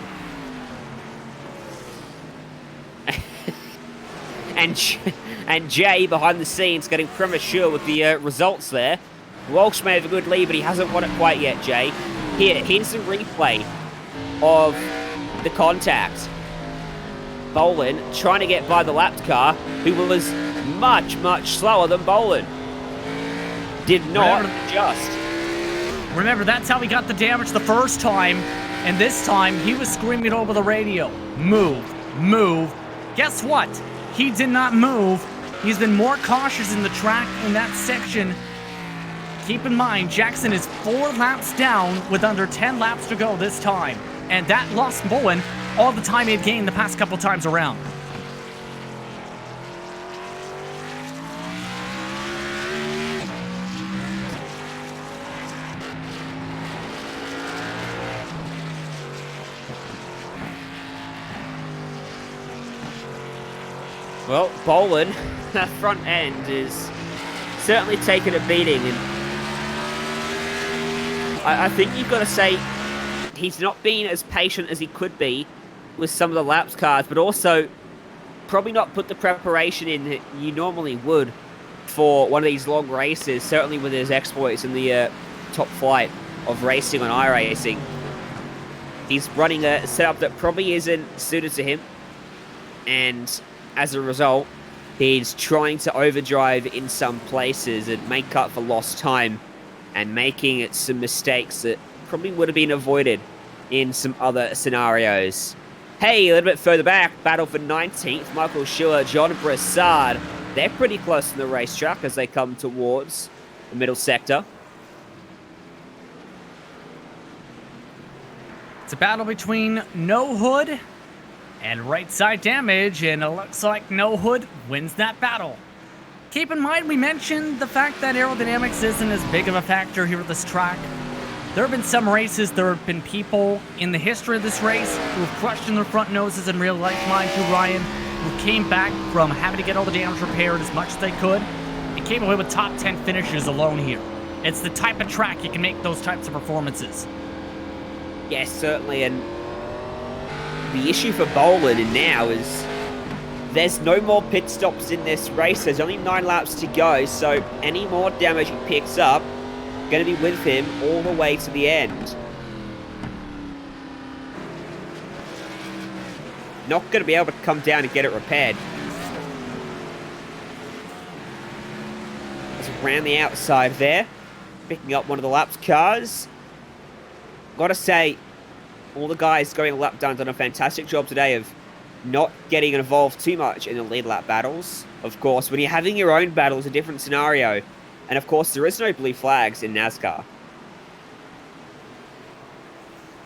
and Jay, behind the scenes, getting premature with the results there. Walsh may have a good lead, but he hasn't won it quite yet, Jay. Here's the replay of the contact. Bowen trying to get by the lapped car, who was much, much slower than Bowen. Did not adjust. Remember, that's how he got the damage the first time, and this time he was screaming over the radio, move, move. Guess what? He did not move. He's been more cautious in the track in that section. Keep in mind, Jackson is 4 laps down with under 10 laps to go this time, and that lost Bowen all the time he had gained the past couple times around. Well, Bowen, that front end is certainly taking a beating, and I think you've got to say he's not been as patient as he could be with some of the laps cars, but also probably not put the preparation in that you normally would for one of these long races, certainly with his exploits in the top flight of racing on iRacing. He's running a setup that probably isn't suited to him, and as a result, he's trying to overdrive in some places and make up for lost time and making some mistakes that probably would have been avoided in some other scenarios. Hey, a little bit further back, battle for 19th, Michael Schuler, John Broussard. They're pretty close to the racetrack as they come towards the middle sector. It's a battle between No Hood and Right Side Damage, and it looks like No Hood wins that battle. Keep in mind, we mentioned the fact that aerodynamics isn't as big of a factor here at this track. There have been some races, there have been people in the history of this race who have crushed in their front noses in real life, mind you, Ryan, who came back from having to get all the damage repaired as much as they could and came away with top 10 finishes alone here. It's the type of track you can make those types of performances. Yes, certainly, and the issue for Boland now is there's no more pit stops in this race. There's only 9 laps to go, so any more damage he picks up going to be with him all the way to the end. Not going to be able to come down and get it repaired. It's around the outside there, picking up one of the laps cars. Gotta say, all the guys going a lap done a fantastic job today of not getting involved too much in the lead lap battles. Of course, when you're having your own battles, a different scenario. And of course, there is no blue flags in NASCAR.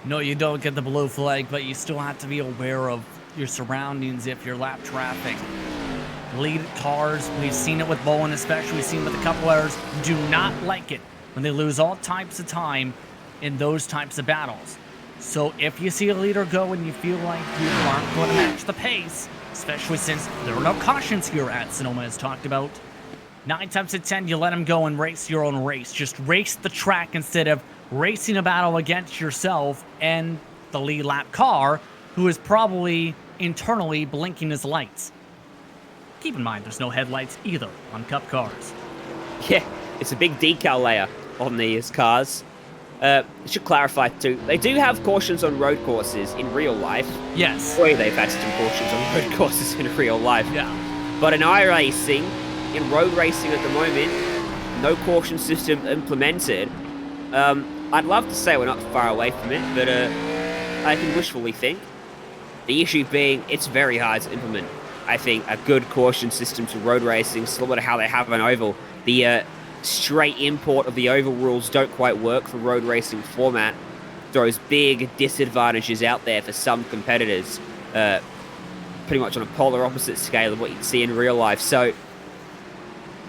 No, you don't get the blue flag, but you still have to be aware of your surroundings if you're lap traffic. Lead cars, we've seen it with Bowen especially, we've seen it with a couple others, do not like it when they lose all types of time in those types of battles. So if you see a leader go and you feel like you aren't going to match the pace, especially since there are no cautions here at Sonoma as talked about, 9 times out of 10 you let them go and race your own race. Just race the track instead of racing a battle against yourself and the lead lap car, who is probably internally blinking his lights. Keep in mind there's no headlights either on Cup cars. Yeah, it's a big decal layer on these cars. I should clarify too, they do have cautions on road courses in real life. Yes. Boy, they've had some cautions on road courses in real life. Yeah. But in iRacing, in road racing at the moment, no caution system implemented. I'd love to say we're not far away from it, but I can wishfully think. The issue being, it's very hard to implement. I think a good caution system to road racing, similar to how they have an oval. The straight import of the oval rules don't quite work for road racing format. Throws big disadvantages out there for some competitors. Pretty much on a polar opposite scale of what you'd see in real life. So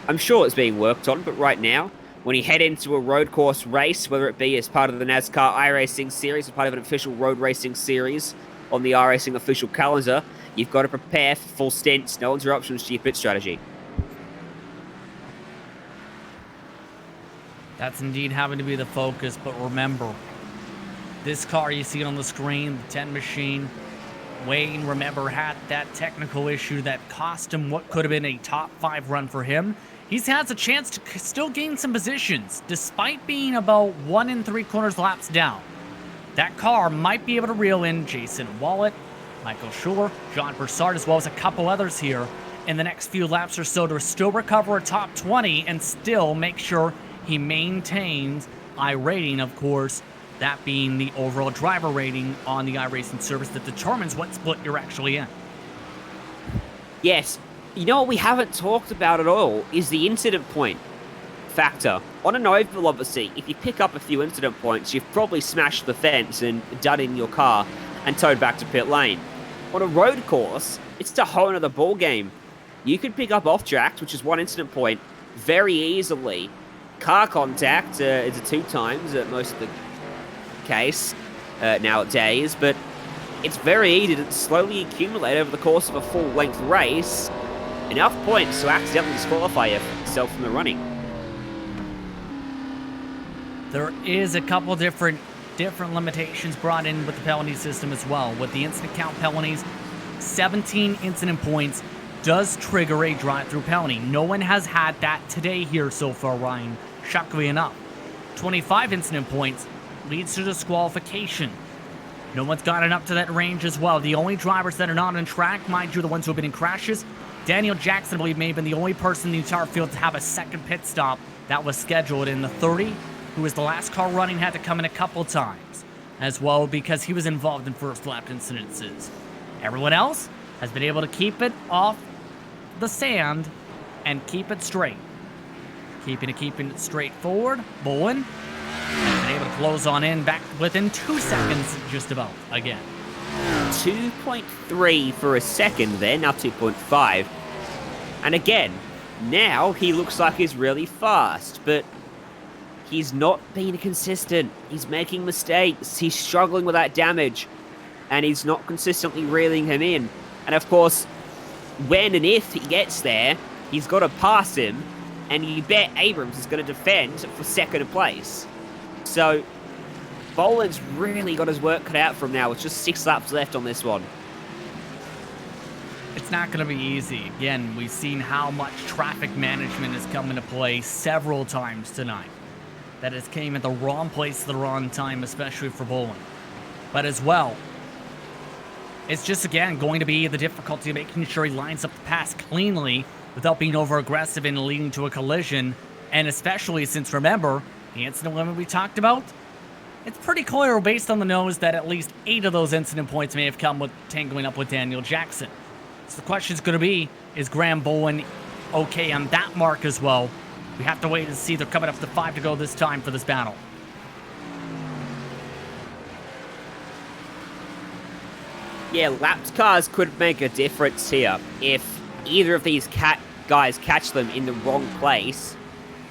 I'm sure it's being worked on, but right now, when you head into a road course race, whether it be as part of the NASCAR iRacing series or part of an official road racing series on the iRacing official calendar, you've got to prepare for full stints, no interruptions to your pit strategy. That's indeed having to be the focus, but remember, this car you see on the screen, the 10 machine, Wayne, remember, had that technical issue that cost him what could have been a top 5 run for him. He has a chance to still gain some positions, despite being about 1 3/4 laps down. That car might be able to reel in Jason Wallet, Michael Schuler, John Broussard, as well as a couple others here in the next few laps or so to still recover a top 20 and still make sure he maintains iRating, of course, that being the overall driver rating on the iRacing service that determines what split you're actually in. Yes. You know what we haven't talked about at all is the incident point factor. On an oval, obviously, if you pick up a few incident points, you've probably smashed the fence and done in your car and towed back to pit lane. On a road course, it's a whole other ball game. You could pick up off tracks, which is 1 incident point, very easily. Car contact is 2 times at most of the case nowadays, but it's very easy to slowly accumulate over the course of a full-length race enough points to accidentally disqualify yourself from the running. There is a couple different limitations brought in with the penalty system as well. With the incident count penalties, 17 incident points does trigger a drive-through penalty. No one has had that today here so far, Ryan, shockingly enough. 25 incident points leads to disqualification. No one's gotten up to that range as well. The only drivers that are not on track, mind you, the ones who have been in crashes, Daniel Jackson, I believe, may have been the only person in the entire field to have a second pit stop that was scheduled. In the 30, who was the last car running, had to come in a couple times. as well because he was involved in first lap incidences. Everyone else has been able to keep it off the sand and keep it straight. Keeping it straight forward. Bowen has been able to close on in back within 2 seconds just about again. 2.3 for a second there, now 2.5. And again, now he looks like he's really fast, but he's not being consistent. He's making mistakes. He's struggling with that damage, and he's not consistently reeling him in. And of course, when and if he gets there, he's got to pass him, and you bet Abrams is going to defend for second place. So Boland's really got his work cut out for him now with just 6 laps left on this one. It's not going to be easy. Again, we've seen how much traffic management has come into play several times tonight. That has came at the wrong place at the wrong time, especially for Boland. But as well, it's just, again, going to be the difficulty of making sure he lines up the pass cleanly without being over-aggressive and leading to a collision. And especially since, remember, the incident limit we talked about, it's pretty clear based on the nose that at least 8 of those incident points may have come with tangling up with Daniel Jackson. So the question is going to be, is Graham Bowen okay on that mark as well? We have to wait and see. They're coming up to 5 to go this time for this battle. Yeah, lapped cars could make a difference here. If either of these guys catch them in the wrong place,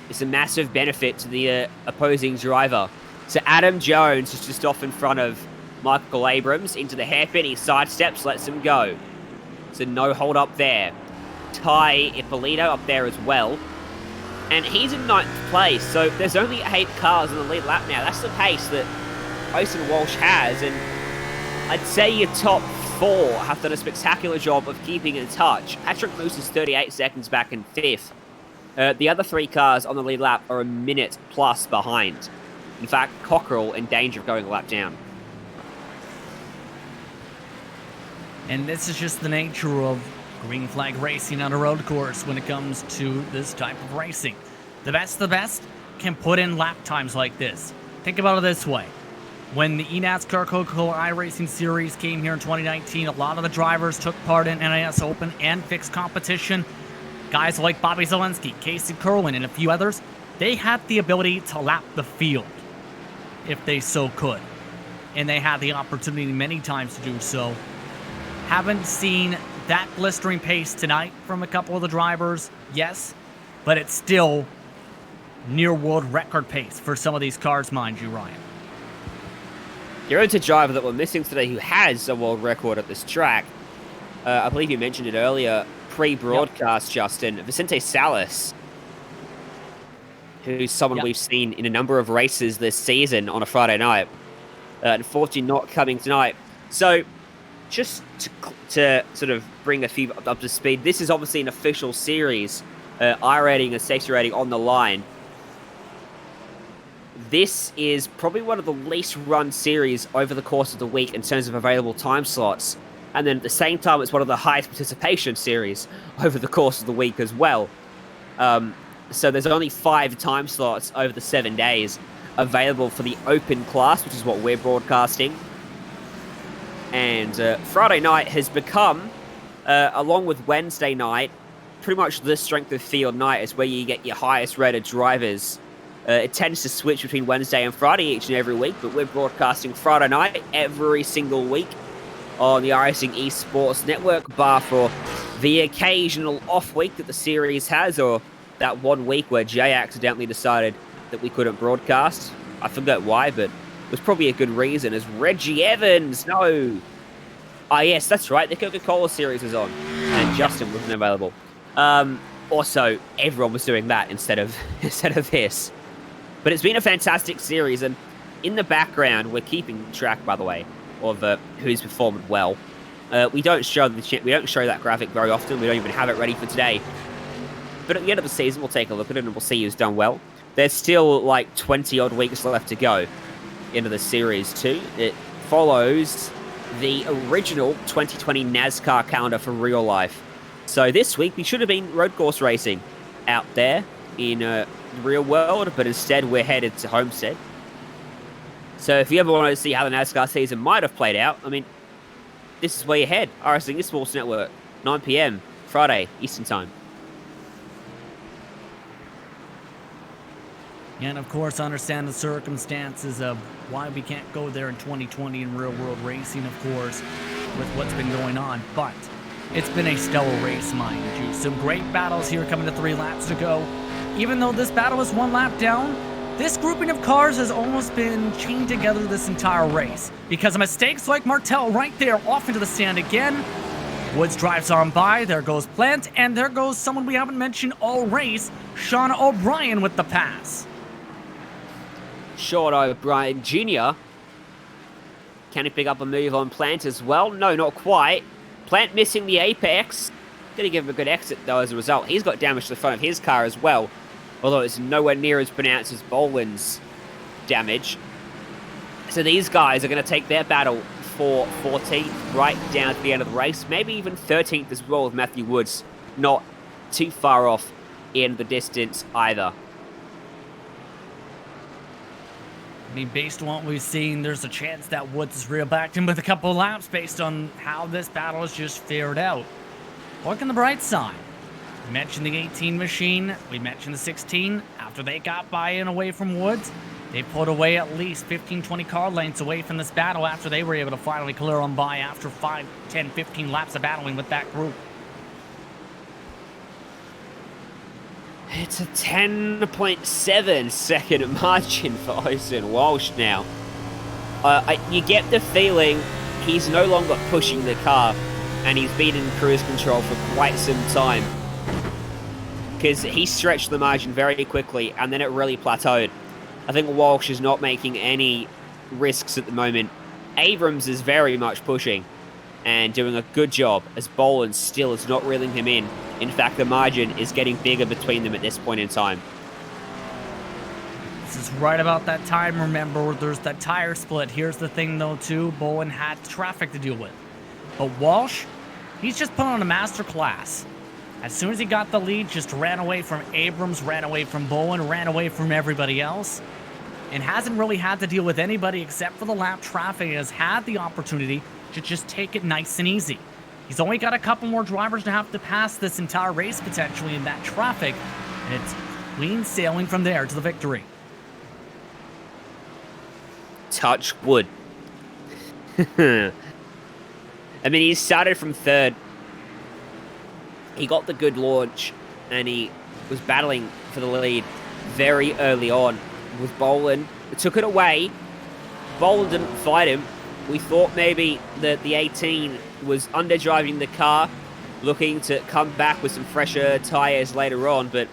it's a massive benefit to the opposing driver. So Adam Jones is just off in front of Michael Abrams into the hairpin. He sidesteps, lets him go. So no hold up there. Ty Ippolito up there as well. And he's in 9th place, so there's only 8 cars in the lead lap now. That's the pace that Osen Walsh has, and I'd say your top 4 have done a spectacular job of keeping in touch. Patrick Moose is 38 seconds back in 5th. The other 3 cars on the lead lap are a minute plus behind. In fact, Cockerell in danger of going a lap down. And this is just the nature of green flag racing on a road course when it comes to this type of racing. The best can put in lap times like this. Think about it this way. When the NASCAR Coca-Cola iRacing Series came here in 2019, a lot of the drivers took part in NIS Open and fixed competition. Guys like Bobby Zelensky, Casey Kerwin, and a few others, they had the ability to lap the field if they so could. And they had the opportunity many times to do so. Haven't seen that blistering pace tonight from a couple of the drivers, yes, but it's still near world record pace for some of these cars, mind you, Ryan. You're into a driver that we're missing today who has a world record at this track. I believe you mentioned it earlier, pre-broadcast, yep. Justin. Vicente Salas, who's someone we've seen in a number of races this season on a Friday night. Unfortunately not coming tonight. So, just to sort of bring a few up to speed, this is obviously an official series, iRating and safety rating on the line. This is probably one of the least run series over the course of the week in terms of available time slots. And then at the same time, it's one of the highest participation series over the course of the week as well. So there's only 5 time slots over the 7 days available for the open class, which is what we're broadcasting. And Friday night has become, along with Wednesday night, pretty much the strength of field night is where you get your highest rated drivers. It tends to switch between Wednesday and Friday each and every week, but we're broadcasting Friday night every single week on the iRacing Esports Network, bar for the occasional off week that the series has, or that one week where Jay accidentally decided that we couldn't broadcast. I forget why, but was probably a good reason, as Reggie Evans, no. Ah, yes, that's right, the Coca-Cola series was on, and Justin wasn't available. Also, everyone was doing that instead of this. But it's been a fantastic series, and in the background, we're keeping track, by the way, of who's performed well. We don't show that graphic very often. We don't even have it ready for today. But at the end of the season, we'll take a look at it, and we'll see who's done well. There's still like 20-odd weeks left to go into the series too. It follows the original 2020 NASCAR calendar for real life. So this week we should have been road course racing out there in the real world, but instead we're headed to Homestead. So if you ever want to see how the NASCAR season might have played out, I mean, this is where you head. iRacing Esports Network, 9 p.m. Friday, Eastern Time. And of course, understand the circumstances of why we can't go there in 2020 in real world racing, of course, with what's been going on. But it's been a stellar race, mind you. Some great battles here coming to 3 laps to go. Even though this battle is 1 lap down, this grouping of cars has almost been chained together this entire race. Because of mistakes like Martell right there off into the stand again. Woods drives on by, there goes Plant, and there goes someone we haven't mentioned all race, Sean O'Brien with the pass. Sean O'Brien Jr. Can he pick up a move on Plant as well? No, not quite. Plant missing the apex. Gonna give him a good exit though as a result. He's got damage to the front of his car as well. Although it's nowhere near as pronounced as Boland's damage. So these guys are going to take their battle for 14th right down to the end of the race. Maybe even 13th as well with Matthew Woods not too far off in the distance either. I mean, based on what we've seen, there's a chance that Woods is real back in with a couple of laps based on how this battle has just fared out. Look on the bright side. We mentioned the 18 machine. We mentioned the 16. After they got buy-in away from Woods, they pulled away at least 15, 20 car lengths away from this battle after they were able to finally clear on by after 5, 10, 15 laps of battling with that group. It's a 10.7 second margin for Austin Walsh now. You get the feeling he's no longer pushing the car and he's been in cruise control for quite some time. Because he stretched the margin very quickly and then it really plateaued. I think Walsh is not making any risks at the moment. Abrams is very much pushing and doing a good job as Boland still is not reeling him in. In fact, the margin is getting bigger between them at this point in time. This is right about that time, remember, there's that tire split. Here's the thing, though, too. Bowen had traffic to deal with. But Walsh, he's just put on a master class. As soon as he got the lead, just ran away from Abrams, ran away from Bowen, ran away from everybody else, and hasn't really had to deal with anybody except for the lap traffic. He has had the opportunity to just take it nice and easy. He's only got a couple more drivers to have to pass this entire race potentially in that traffic, and it's clean sailing from there to the victory. Touch wood. I mean, he started from third. He got the good launch, and he was battling for the lead very early on with Boland. It took it away. Boland didn't fight him. We thought maybe that the 18 was underdriving the car, looking to come back with some fresher tyres later on, but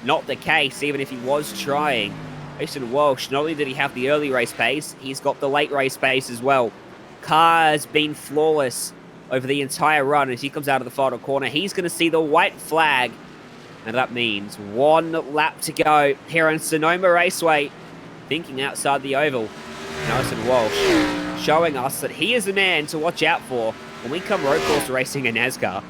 not the case, even if he was trying. Jason Walsh, not only did he have the early race pace, he's got the late race pace as well. Car has been flawless over the entire run. As he comes out of the final corner, he's going to see the white flag, and that means 1 lap to go here on Sonoma Raceway. Thinking outside the oval, Jason Walsh showing us that he is the man to watch out for when we come road course racing in NASCAR.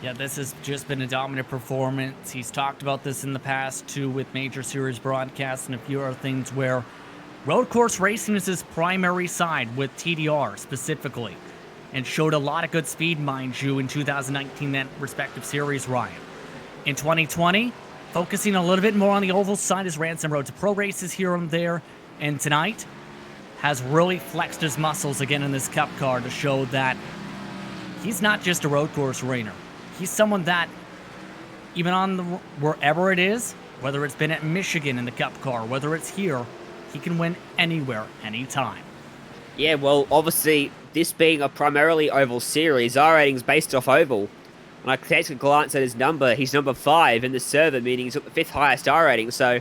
Yeah, this has just been a dominant performance. He's talked about this in the past, too, with major series broadcasts and a few other things where road course racing is his primary side, with TDR specifically, and showed a lot of good speed, mind you, in 2019, that respective series, Ryan. In 2020, focusing a little bit more on the oval side as Ransom Road to Pro races here and there, and tonight has really flexed his muscles again in this Cup car to show that he's not just a road course racer. He's someone that, even on wherever it is, whether it's been at Michigan in the Cup car, whether it's here, he can win anywhere, anytime. Yeah, well, obviously, this being a primarily oval series, our rating's based off oval. And I take a glance at his number. He's number 5 in the server, meaning he's got the 5th highest R rating. So,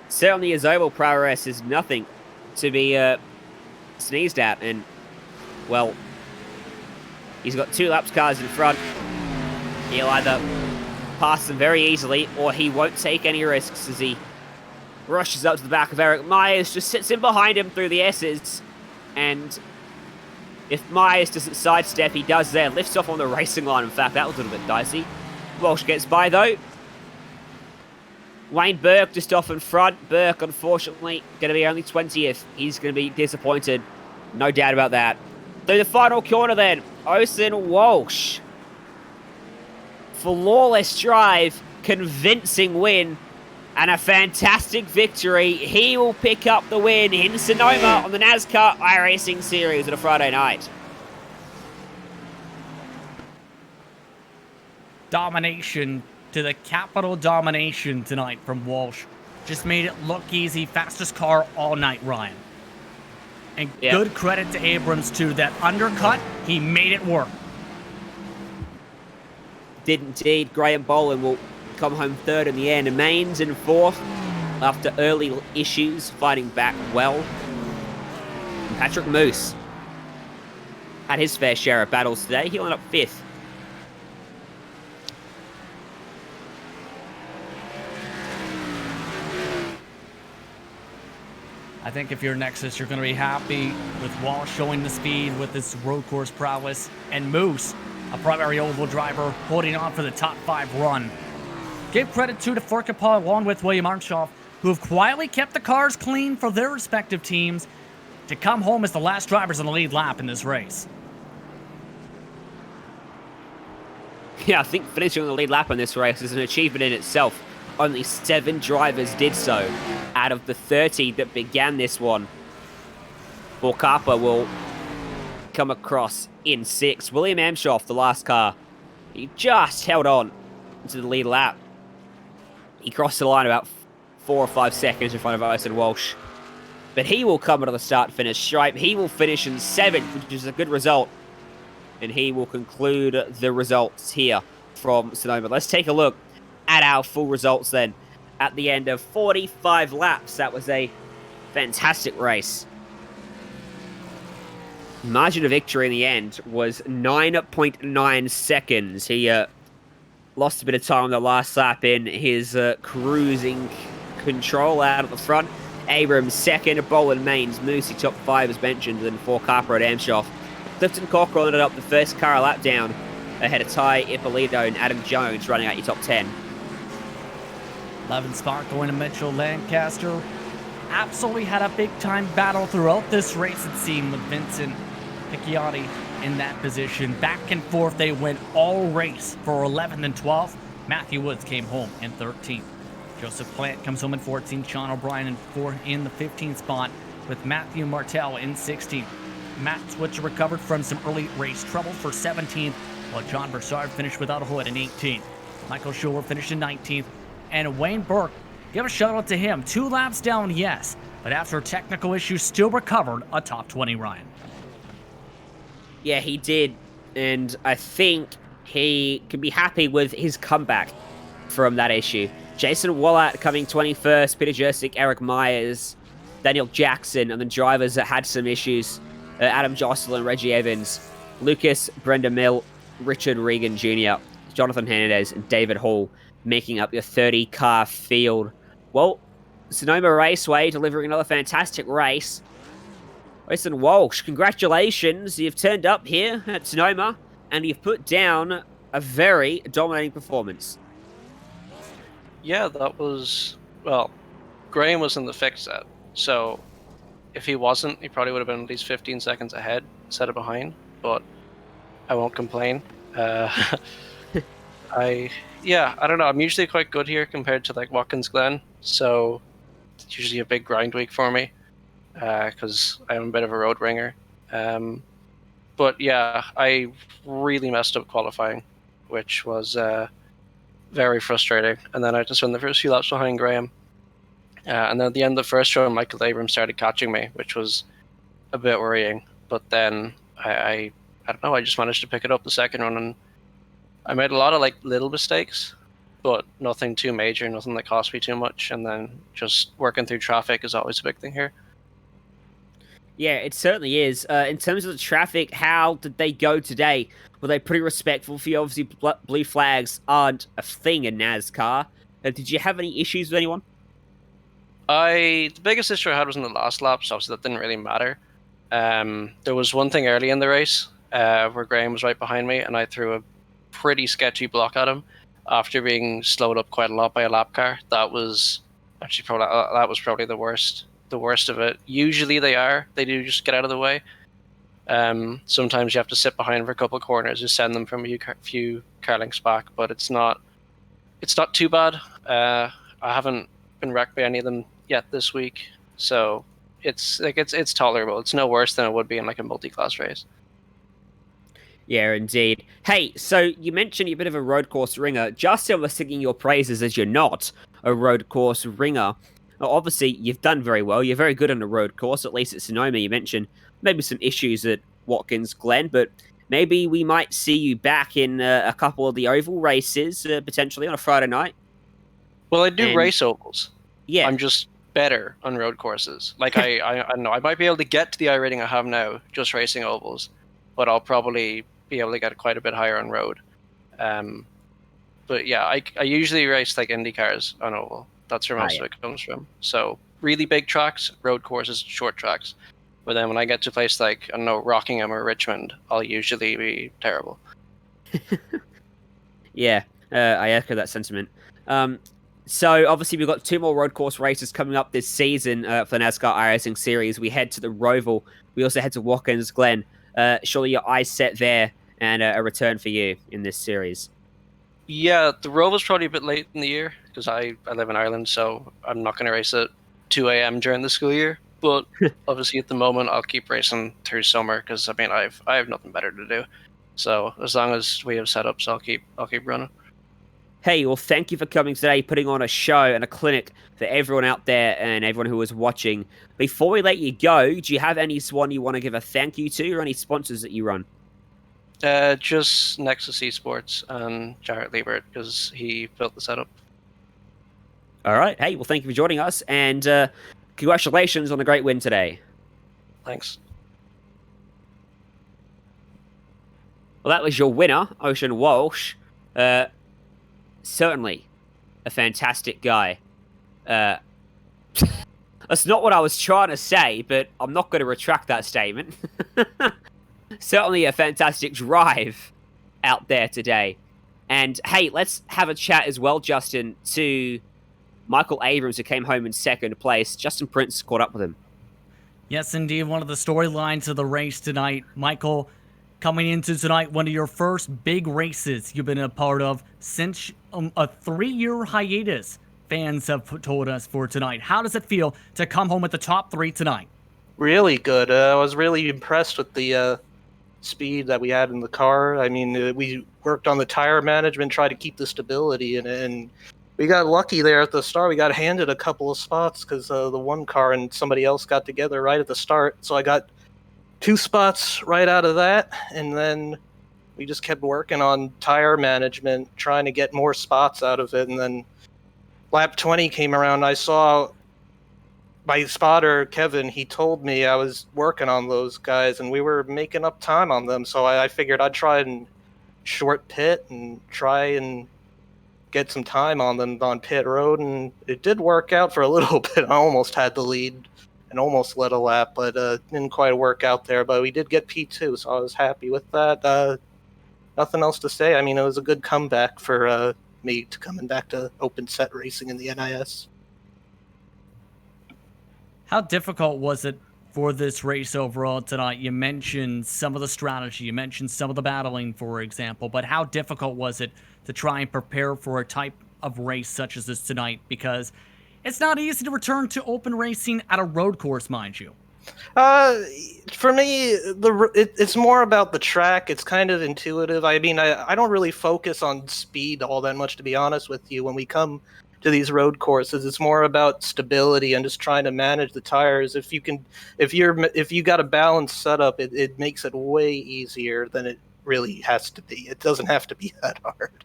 certainly his oval prowess is nothing to be sneezed at. And, well, he's got 2 laps cars in front. He'll either pass them very easily, or he won't take any risks as he rushes up to the back of Eric Myers, just sits in behind him through the S's, and if Myers doesn't sidestep, he does there. Lifts off on the racing line. In fact, that was a little bit dicey. Walsh gets by, though. Wayne Burke just off in front. Burke, unfortunately, going to be only 20th. He's going to be disappointed. No doubt about that. Through the final corner then, Austin Walsh. Flawless drive, convincing win, and a fantastic victory. He will pick up the win in Sonoma on the NASCAR iRacing Series on a Friday night. Domination to the capital domination tonight from Walsh. Just made it look easy. Fastest car all night, Ryan. And good credit to Abrams, too. That undercut, he made it work. Did indeed. Graham Boland will come home third in the end. And Maines in fourth after early issues, fighting back well. And Patrick Moose had his fair share of battles today. He ended up fifth. I think if you're Nexus, you're going to be happy with Walsh showing the speed with his road course prowess, and Moose, a primary oval driver, holding on for the top 5 run. Give credit to Furkapah along with William Arnshaw, who have quietly kept the cars clean for their respective teams to come home as the last drivers on the lead lap in this race. Yeah, I think finishing on the lead lap in this race is an achievement in itself. Only 7 drivers did so out of the 30 that began this one. Furkapah will come across in 6th. William Amshoff, the last car, he just held on to the lead lap. He crossed the line about 4 or 5 seconds in front of Austin Walsh. But he will come to the start-finish stripe. He will finish in 7th, which is a good result. And he will conclude the results here from Sonoma. Let's take a look at our full results then. At the end of 45 laps, that was a fantastic race. Margin of victory in the end was 9.9 seconds. He lost a bit of time on the last lap in his cruising control out at the front. Abrams second, Boland, Maines, Moosey top 5 as mentioned, and Furkapah at Amshoff. Clifton Corcoran ended up the first car lap down ahead of Ty Ippolito and Adam Jones running out your top 10. Levin Spark going to Mitchell Lancaster. Absolutely had a big-time battle throughout this race, it seemed, with Vincent Picchiotti in that position. Back and forth, they went all race for 11th and 12th. Matthew Woods came home in 13th. Joseph Plant comes home in 14th. Sean O'Brien in the 15th spot, with Matthew Martell in 16th. Matt Switzer recovered from some early race trouble for 17th, while John Broussard finished without a hood in 18th. Michael Schuler finished in 19th. And Wayne Burke, give a shout out to him. 2 laps down, yes, but after technical issues, still recovered a top 20, Ryan. Yeah, he did, and I think he can be happy with his comeback from that issue. Jason Wallart coming 21st, Peter Jurczyk, Eric Myers, Daniel Jackson, and the drivers that had some issues, Adam Jocelyn, Reggie Evans, Lucas Brenda Mill, Richard Regan Jr., Jonathan Hernandez, and David Hall, making up your 30-car field. Well, Sonoma Raceway delivering another fantastic race. Austin Walsh, congratulations. You've turned up here at Sonoma, and you've put down a very dominating performance. Yeah, that was... Well, Graham was in the fix set, so if he wasn't, he probably would have been at least 15 seconds ahead instead of behind, but I won't complain. I don't know. I'm usually quite good here compared to like Watkins Glen, so it's usually a big grind week for me because I'm a bit of a road ringer. But yeah, I really messed up qualifying, which was very frustrating. And then I just went the first few laps behind Graham. And then at the end of the first round, Michael Abrams started catching me, which was a bit worrying. But then I don't know, I just managed to pick it up the second run, and I made a lot of like little mistakes, but nothing too major, nothing that cost me too much. And then just working through traffic is always a big thing here. Yeah, it certainly is. In terms of the traffic, how did they go today? Were they pretty respectful for you? Obviously, blue flags aren't a thing in NASCAR. Did you have any issues with anyone? The biggest issue I had was in the last lap, so obviously that didn't really matter. There was one thing early in the race where Graham was right behind me, and I threw a pretty sketchy block at him, after being slowed up quite a lot by a lap car. That was probably the worst. The worst of it. Usually they do just get out of the way. Sometimes you have to sit behind for a couple of corners to send them from a few car lengths back, but it's not too bad. I haven't been wrecked by any of them yet this week, so it's tolerable. It's no worse than it would be in like a multi-class race. Yeah, indeed. Hey, so you mentioned you're a bit of a road course ringer. Justin was singing your praises as you're not a road course ringer. Well, obviously, you've done very well. You're very good on the road course, at least at Sonoma. You mentioned maybe some issues at Watkins Glen, but maybe we might see you back in a couple of the oval races, potentially on a Friday night. Well, I do race ovals. Yeah. I'm just better on road courses. Like, I don't know. I might be able to get to the iRating I have now just racing ovals, but I'll probably be able to get quite a bit higher on road. But yeah, I usually race like Indy cars on oval. That's where most of it comes from. So really big tracks, road courses, short tracks. But then when I get to a place like, I don't know, Rockingham or Richmond, I'll usually be terrible. Yeah, I echo that sentiment. So obviously we've got 2 more road course races coming up this season for the NASCAR iRacing Series. We head to the Roval. We also head to Watkins Glen. Surely your eyes set there and a return for you in this series. Yeah, the Roval's probably a bit late in the year because I live in Ireland, so I'm not going to race at 2 a.m. during the school year. But obviously at the moment I'll keep racing through summer because I mean I have nothing better to do. So as long as we have setups, I'll keep running. Hey, well, thank you for coming today, putting on a show and a clinic for everyone out there and everyone who is watching. Before we let you go, do you have anyone you want to give a thank you to or any sponsors that you run? Just Nexus Esports and Jarrett Liebert because he built the setup. All right. Hey, well, thank you for joining us, and congratulations on a great win today. Thanks. Well, that was your winner, Ocean Walsh. Certainly a fantastic guy. That's not what I was trying to say, but I'm not going to retract that statement. Certainly a fantastic drive out there today. And hey, let's have a chat as well, Justin, to Michael Abrams, who came home in second place. Justin Prince caught up with him. Yes, indeed. One of the storylines of the race tonight. Michael, coming into tonight, one of your first big races you've been a part of since a 3-year hiatus, fans have told us for tonight. How does it feel to come home at the top 3 tonight? Really good. I was really impressed with the speed that we had in the car. I mean, we worked on the tire management, tried to keep the stability in it, and we got lucky there at the start. We got handed a couple of spots because the one car and somebody else got together right at the start. So I got 2 spots right out of that, and then we just kept working on tire management, trying to get more spots out of it. And then lap 20 came around. I saw my spotter, Kevin, he told me I was working on those guys, and we were making up time on them. So I figured I'd try and short pit and try and get some time on them on pit road, and it did work out for a little bit. I almost had the lead and almost led a lap, but didn't quite work out there. But we did get P2, so I was happy with that. Nothing else to say. I mean, it was a good comeback for me to coming back to open set racing in the NIS. How difficult was it for this race overall tonight? You mentioned some of the strategy, you mentioned some of the battling, for example, but how difficult was it to try and prepare for a type of race such as this tonight? Because it's not easy to return to open racing at a road course, mind you. For me, it's more about the track. It's kind of intuitive. I mean, I don't really focus on speed all that much, to be honest with you. When we come to these road courses, it's more about stability and just trying to manage the tires. If you got a balanced setup, it makes it way easier than it really has to be. It doesn't have to be that hard.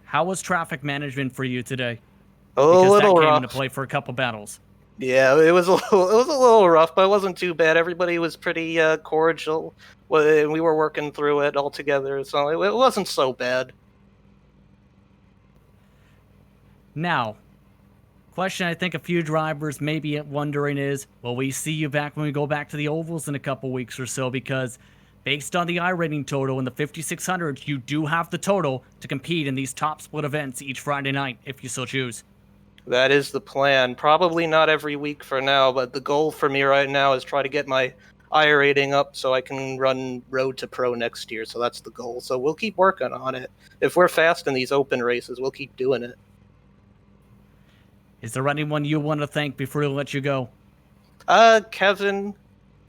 How was traffic management for you today? A little that came rough. into play for a couple battles. Yeah, it was a little rough, but it wasn't too bad. Everybody was pretty cordial. We were working through it all together, so it wasn't so bad. Now, question I think a few drivers may be wondering is, will we see you back when we go back to the ovals in a couple weeks or so? Because Based on the iRating total in the 5600s, you do have the total to compete in these top split events each Friday night if you so choose. That is the plan. Probably not every week for now, but the goal for me right now is try to get my iRating up so I can run Road to Pro next year. So that's the goal. So we'll keep working on it. If we're fast in these open races, we'll keep doing it. Is there anyone you want to thank before we let you go? Kevin,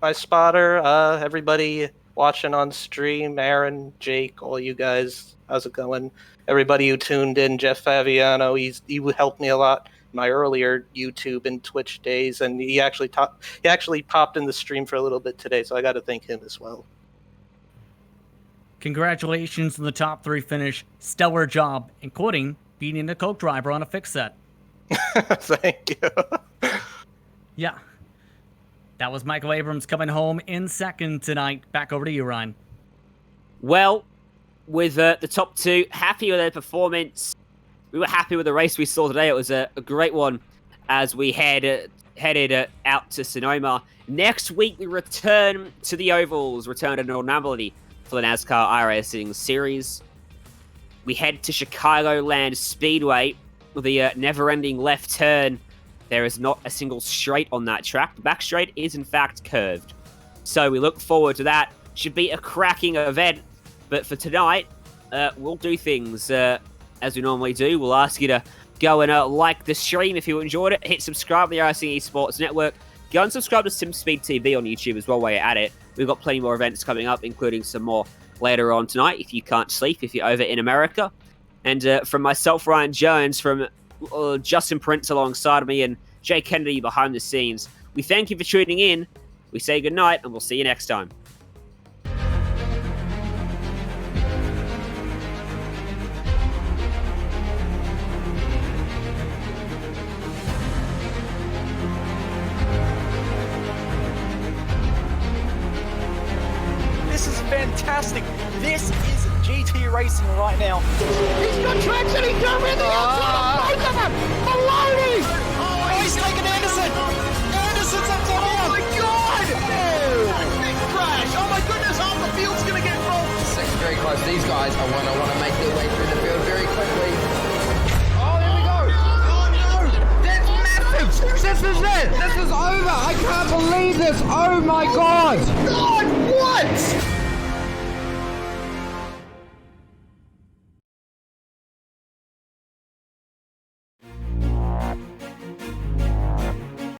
my spotter, everybody watching on stream, Aaron, Jake, all you guys, how's it going? Everybody who tuned in, Jeff Faviano, he helped me a lot in my earlier YouTube and Twitch days, and he actually popped in the stream for a little bit today, so I got to thank him as well. Congratulations on the top 3 finish. Stellar job, including beating the Coke driver on a fix set. Thank you. Yeah. That was Michael Abrams coming home in second tonight. Back over to you, Ryan. Well, with the top 2, happy with their performance. We were happy with the race we saw today. It was a great one as we headed out to Sonoma. Next week, we return to the ovals, return to normality for the NASCAR iRacing Series. We head to Chicagoland Speedway with the never-ending left turn. There is not a single straight on that track. The back straight is, in fact, curved. So we look forward to that. Should be a cracking event. But for tonight, we'll do things as we normally do. We'll ask you to go and like the stream if you enjoyed it. Hit subscribe to the iRacing Esports Network. Go and subscribe to SimSpeed TV on YouTube as well while you're at it. We've got plenty more events coming up, including some more later on tonight if you can't sleep, if you're over in America. And from myself, Ryan Jones, from Justin Prince alongside me and Jay Kennedy behind the scenes, we thank you for tuning in. We say goodnight, and we'll see you next time. This is fantastic. This is GT racing right now. He's got traction. He got rid of the outside. Both of them. Maloney. Oh, he's taking Anderson. Anderson's up top. Oh my God. Oh. Big crash. Oh my goodness. Half the field's going to get rolled. Second very close. These guys are want to make their way through the field very quickly. Oh, there we go. Oh no. That's massive. This is it. This is over. I can't believe this. Oh my God. God, what?